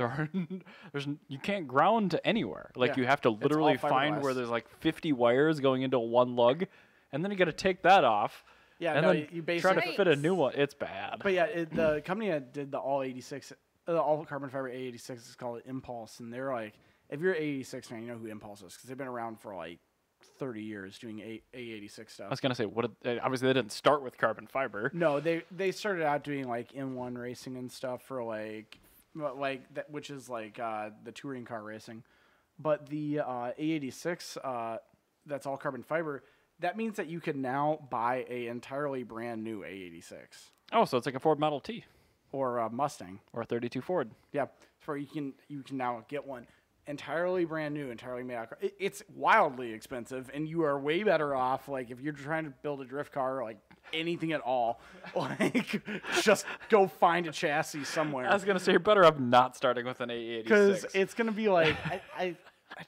you can't ground to anywhere. Like Yeah. you have to all literally find where fiberglass. there's like 50 wires going into one lug, and then you got to take that off. Yeah, and no, then you try to basically. fit a new one. It's bad. But yeah, the company that did the all 86, all carbon fiber A86 is called Impulse, and they're like, if you're an A86 fan, you know who Impulse is because they've been around for like 30 years doing A86 I stuff. was gonna say, obviously they didn't start with carbon fiber. No, they started out doing like M1 racing and stuff for like that, which is like the touring car racing. But the A86, that's all carbon fiber. That means that you can now buy a entirely brand new A86 Oh, so it's like a Ford Model T or a Mustang. or a 32 Ford. Yeah, so you can now get one entirely brand new, entirely made out. It's wildly expensive, and you are way better off. Like if you're trying to build a drift car, like anything at all, like just go find a chassis somewhere. I was gonna say you're better off not starting with an A86 Because it's gonna be like I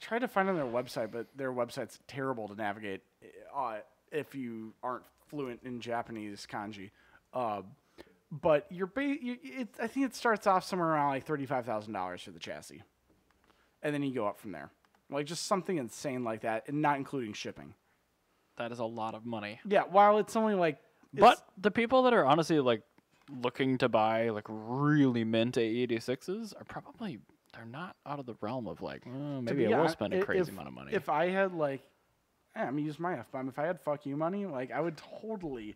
tried to find on their website, but their website's terrible to navigate if you aren't fluent in Japanese kanji. But I think it starts off somewhere around like $35,000 for the chassis, and then you go up from there, like just something insane like that, and not including shipping. That is a lot of money. Yeah, while it's only like, But the people that are honestly like looking to buy like really mint A86s are probably they're not out of the realm of like maybe I will spend a crazy amount of money. If I had like, I'm gonna use my F-bomb. If I had fuck you money, like I would totally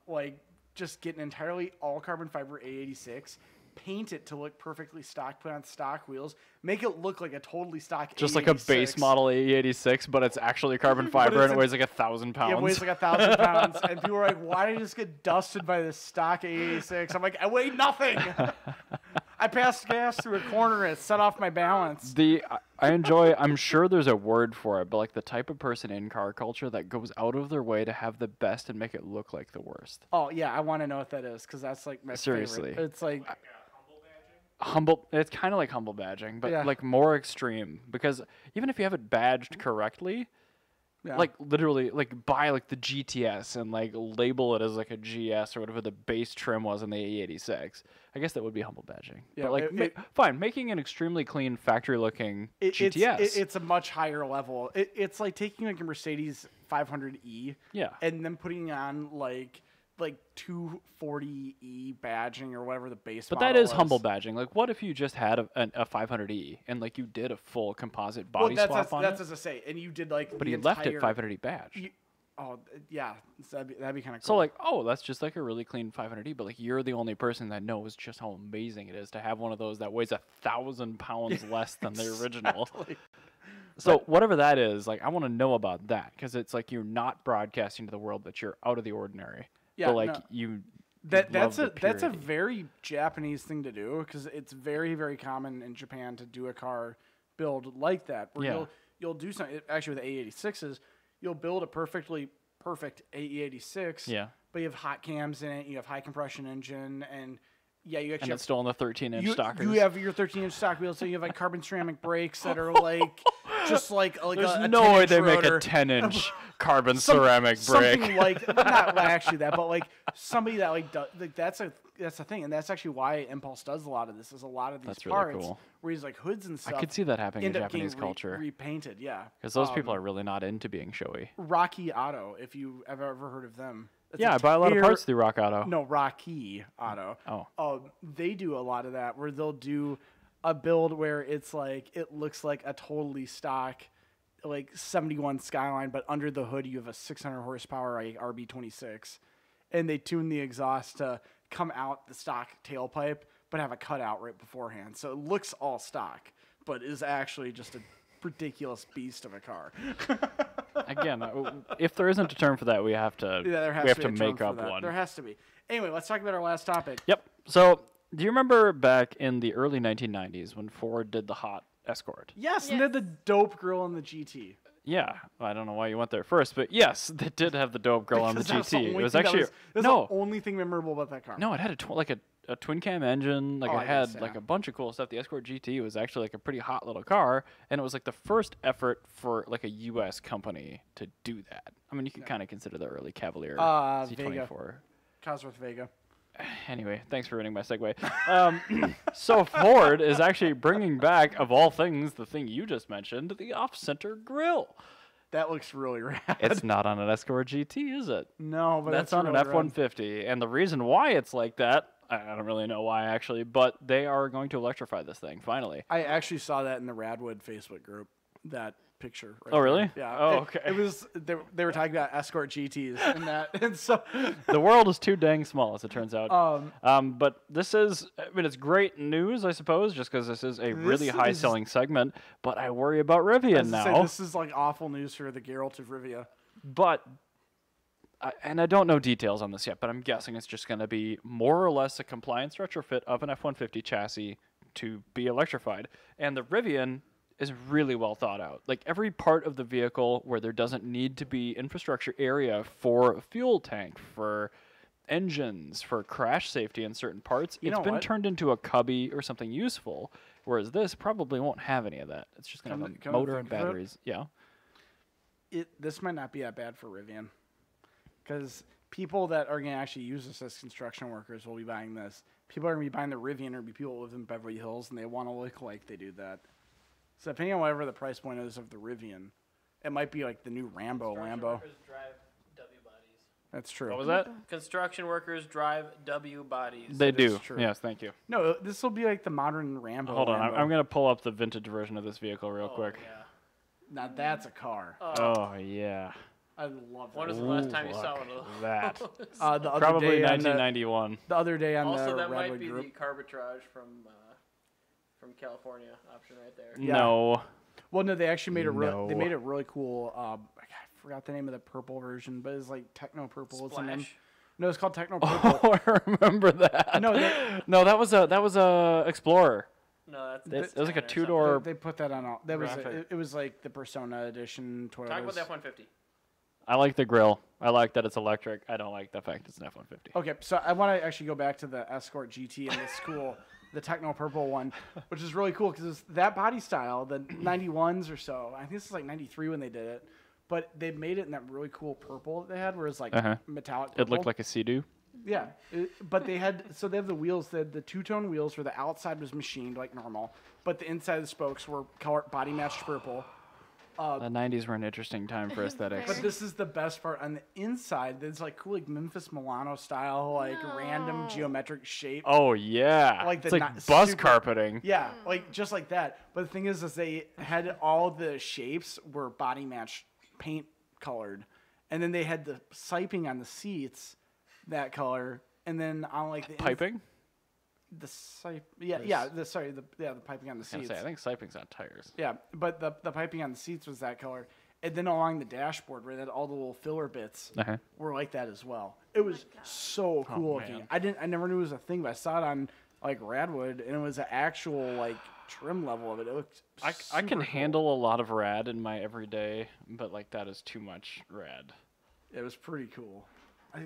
like just get an entirely all carbon fiber A86, paint it to look perfectly stock, put on stock wheels, make it look like a totally stock Just A86. like a base model AE86, but it's actually carbon fiber and it weighs like 1,000 pounds. Yeah, it weighs like 1,000 pounds. And people are like, why did I just get dusted by this stock A86? I'm like, I weigh nothing. I passed gas through a corner and it set off my balance. I enjoy, I'm sure there's a word for it, but like the type of person in car culture that goes out of their way to have the best and make it look like the worst. Oh, yeah, I want to know what that is because that's like my Seriously. favorite. It's like, It's kind of like humble badging, but Yeah. like more extreme, because even if you have it badged correctly, yeah. like literally like buy like the GTS and like label it as like a GS or whatever the base trim was in the E86. I guess that would be humble badging. Yeah, but like fine, making an extremely clean factory looking GTS. It's a much higher level. It's like taking like a Mercedes 500E Yeah. and then putting on like 240E badging or whatever the base But model that is humble badging. Like, what if you just had a 500E and like you did a full composite body swap on that's it? as I say, and you did like. But the he left it entire- 500E badge. Yeah, that'd be kind of cool. So like, oh, that's just like a really clean 500E. But like, you're the only person that knows just how amazing it is to have one of those that weighs 1,000 pounds less than the original. Exactly. So whatever that is, like, I want to know about that because it's like you're not broadcasting to the world that you're out of the ordinary. Yeah, but like no. that's That's a purity. very Japanese thing to do because it's very, very common in Japan to do a car build like that. Where Yeah. you'll do something actually with the A86s. You'll build a perfect AE86. Yeah. But you have hot cams in it. You have high compression engine, and yeah, you And actually it's still on the 13-inch stockers. you have your 13-inch stock wheels, so you have like carbon ceramic brakes that are like just like There's a no way 10-inch they make a rotor. 10-inch carbon ceramic brake. Something like not actually that, but like somebody that like does, like that's the thing, and that's actually why Impulse does a lot of this. Is a lot of these That's really parts cool. where he's like hoods and stuff. I could see that happening in end up Japanese getting culture repainted. Yeah, because those people are really not into being showy. Rocky Auto. If you have ever heard of them. It's Yeah, I buy a lot of tier- parts through Rock Auto. No, Rocky Auto. Oh. They do a lot of that where they'll do a build where it's like it looks like a totally stock like 71 Skyline, but under the hood you have a 600 horsepower like RB26, and they tune the exhaust to come out the stock tailpipe, but have a cutout right beforehand, so it looks all stock, but is actually just a ridiculous beast of a car. Again, if there isn't a term for that, we have to There has we have to to be a term make for up that. one. There has to be. Anyway, let's talk about our last topic. Yep. So, do you remember back in the early 1990s when Ford did the hot Escort? Yes, and Yes. they're the dope girl in the GT. Yeah, I don't know why you went there first, but yes, they did have the dope girl on the Because that's the GT. It only was thing that actually that's no, the only thing memorable about that car. no, it had a twin cam engine. Like Oh, it I had guess, like yeah. a bunch of cool stuff. The Escort GT was actually like a pretty hot little car, and it was like the first effort for like a U.S. company to do that. I mean, you can kind of consider the early Cavalier Vega. Z24. Cosworth Vega. Anyway, thanks for ruining my segue. So Ford is actually bringing back, of all things, the thing you just mentioned, the off-center grille. That looks really rad. It's not on an Escort GT, is it? No, but That's that's on an really rad. F-150. And the reason why it's like that, I don't really know why actually, but they are going to electrify this thing, finally. I actually saw that in the Radwood Facebook group. That picture. Right Oh, really? there. Yeah. Oh, It- okay. It was they were talking about Escort GTs and that, and so The world is too dang small, as it turns out. um But this is, I mean, it's great news, I suppose, just because this is a really This high-selling segment, but I worry about as Rivian I say, now. this is like awful news for the Geralt of Rivia. But, and I don't know details on this yet, but I'm guessing it's just going to be more or less a compliance retrofit of an F-150 chassis to be electrified. And the Rivian is really well thought out. Like every part of the vehicle where there doesn't need to be infrastructure area for a fuel tank, for engines, for crash safety in certain parts, You it's know been what? turned into a cubby or something useful, whereas this probably won't have any of that. It's just going to Come have to a motor think and of it, batteries. Yeah. This might not be that bad for Rivian, because people that are going to actually use this as construction workers will be buying this. People are going to be buying the Rivian, or be people who live in Beverly Hills, and they want to look like they do that. So depending on whatever the price point is of the Rivian, it might be like the new Rambo Construction Lambo. workers drive W bodies. That's true. What was that? Construction workers drive W bodies. They That is do. true. Yes, thank you. No, this will be like the modern Rambo. Hold on, Lambo. I'm going to pull up the vintage version of this vehicle real Oh, quick. Yeah. Now that's a car. Oh yeah. I love that. When was the last time you saw look one of at those? that. The other Probably day on 1991. the other day on Also, the that might Redwood be group. the Carbitrage from California option right there. Yeah. No. Well, no, they actually made it. No. They made it really cool. I forgot the name of the purple version, but it's like techno purple. It's the name. Splash. No, it's called techno purple. Oh, I remember that. No, they- no, that was a Explorer. No, that's It was like a 10 or two-door. They put that on all. That was Graphic. it was like the Persona edition Toyotas. something. Talk about the F-150. I like the grill. I like that it's electric. I don't like the fact it's an F-150. Okay, so I want to actually go back to the Escort GT in this cool, the techno purple one, which is really cool because that body style, the 91s or so. I think this is like 93 when they did it, but they made it in that really cool purple that they had, where it's like metallic. Purple. It looked like a Sea-Doo. Yeah, but they had so they have the wheels, the two-tone wheels where the outside was machined like normal, but the inside of the spokes were body matched purple. The 90s were an interesting time for aesthetics. But this is the best part. On the inside, there's like cool, like Memphis Milano style, like random geometric shape. Oh yeah, Like it's the like ni- bus super- carpeting. Yeah, like just like that. But the thing is they had all the shapes were body match paint colored, and then they had the siping on the seats that color, and then on like the Piping? the the piping on the I was gonna seats. say, I think siping's on tires. Yeah, but the piping on the seats was that color, and then along the dashboard where that all the little filler bits were like that as well. It was so cool looking. man. I never knew it was a thing, but I saw it on like Radwood, and it was an actual like trim level of it. It looked. I can super cool. handle a lot of rad in my everyday, but like that is too much rad. It was pretty cool.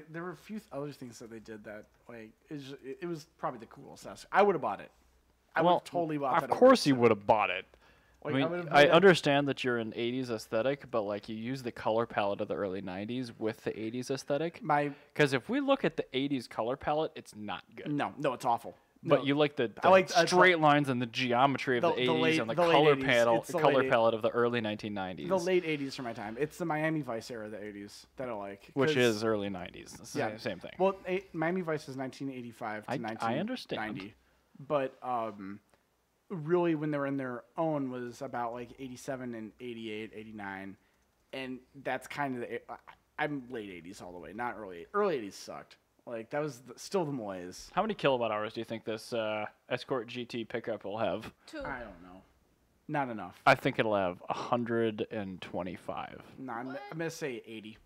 There were a few other things that they did that like it was probably the coolest. I would have bought it. I would have totally bought that. Of course you would have bought it. Like, I mean, would've I bought it. understand that you're an 80s aesthetic, but like you use the color palette of the early 90s with the 80s aesthetic. Because if we look at the 80s color palette, it's not good. No, it's awful. But No. you like the I like- straight lines and the geometry of the 80s late- and the the late color 80s. It's the color late- palette of the early 1990s. The late 80s for my time. It's the Miami Vice era of the 80s that I like. Which 'cause- is early 90s. It's the same thing. Well, Miami Vice is 1985 to I 1990. understand. But really, when they were in their own, was about like 87 and 88, 89. And that's kind of I'm late 80s all the way, not early. Early 80s sucked. Like, that was still the malaise. How many kilowatt hours do you think this Escort GT pickup will have? 2. I don't know. Not enough. I think it'll have 125. No, I'm going to say 80.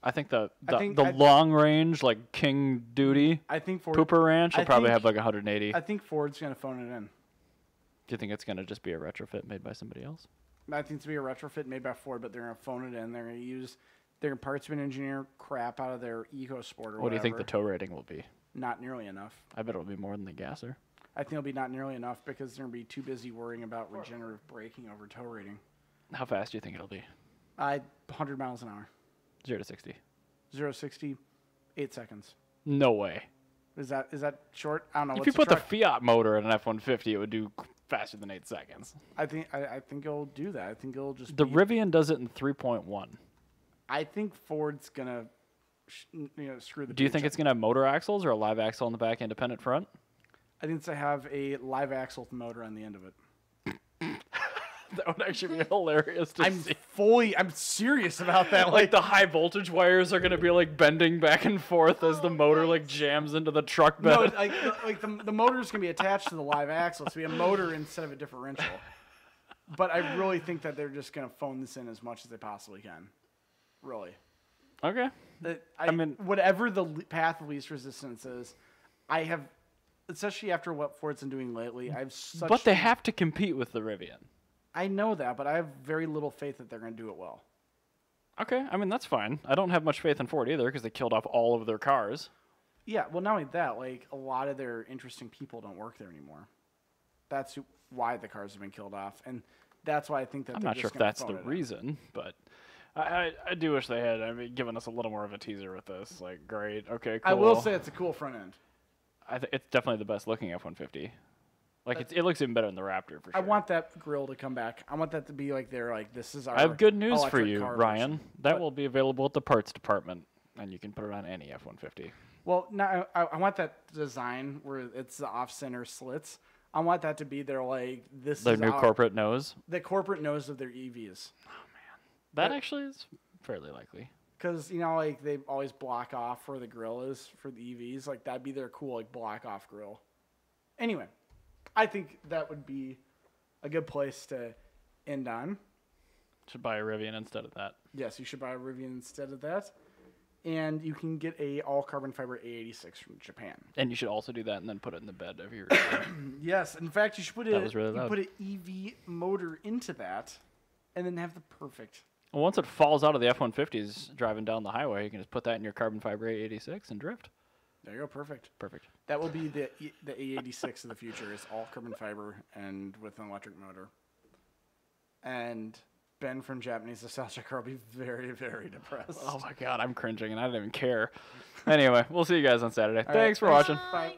I think the think- long range, like King Duty I think Ford. Pooper Ranch will I probably think- have like 180. I think Ford's going to phone it in. Do you think it's going to just be a retrofit made by somebody else? I think it's going to be a retrofit made by Ford, but they're going to phone it in. They're going to use their partsman engineer crap out of their EcoSport or What do you think the whatever. tow rating will be? Not nearly enough. I bet it'll be more than the gasser. I think it'll be not nearly enough because they're going to be too busy worrying about regenerative braking over tow rating. How fast do you think it'll be? 100 miles an hour. 0 to 60. 0 to 60, 8 seconds. No way. Is that short? I don't know. If What's you a put the truck? Fiat motor in an F-150, it would do faster than 8 seconds. I think it'll do that. I think it'll just. The be, Rivian does it in 3.1. I think Ford's gonna, screw the. Do you think pooch it's going to have motor axles or a live axle on the back, independent front? I think it's to have a live axle motor on the end of it. That would actually be hilarious to see. I'm serious about that. Like the high voltage wires are going to be like bending back and forth as the motor like jams into the truck bed. No, like the motor's gonna be attached to the live axle. It's gonna be a motor instead of a differential. But I really think that they're just gonna phone this in as much as they possibly can. Really. Okay. I mean- whatever the path of least resistance is, I have, especially after what Ford's been doing lately, I have such. But they have to compete with the Rivian. I know that, but I have very little faith that they're gonna do it well. Okay, I mean, that's fine. I don't have much faith in Ford either because they killed off all of their cars. Yeah, well, not only that, like a lot of their interesting people don't work there anymore. That's why the cars have been killed off, and that's why I think that I'm they're not sure just if gonna that's the phone it in. reason, but I do wish they had given us a little more of a teaser with this. Like, great, okay, cool. I will say it's a cool front end. It's definitely the best looking F-150. Like, it looks even better than the Raptor, for sure. I want that grill to come back. I want that to be like this is our. I have good news for electric you, car Ryan. version. That What? will be available at the parts department, and you can put it on any F-150. Well, no, I want that design where it's the off-center slits. I want that to be their like this Their is new our- corporate nose. the corporate nose of their EVs. That actually is fairly likely. Because, you know, like, they always block off where the grill is for the EVs. Like, that'd be their cool, like, block-off grill. Anyway, I think that would be a good place to end on. Should buy a Rivian instead of that. Yes, you should buy a Rivian instead of that. And you can get a all-carbon fiber A86 from Japan. And you should also do that and then put it in the bed of your... Yes, in fact, you should put That was really you loud. put an EV motor into that and then have the perfect... Well, once it falls out of the F-150s driving down the highway, you can just put that in your carbon fiber A86 and drift. There you go, perfect. Perfect. That will be the A86 of the future. Is all carbon fiber and with an electric motor. And Ben from Japanese Nostalgia Car will be very, very depressed. Oh my god, I'm cringing and I don't even care. Anyway, we'll see you guys on Saturday. right, Thanks for thanks. watching. Bye.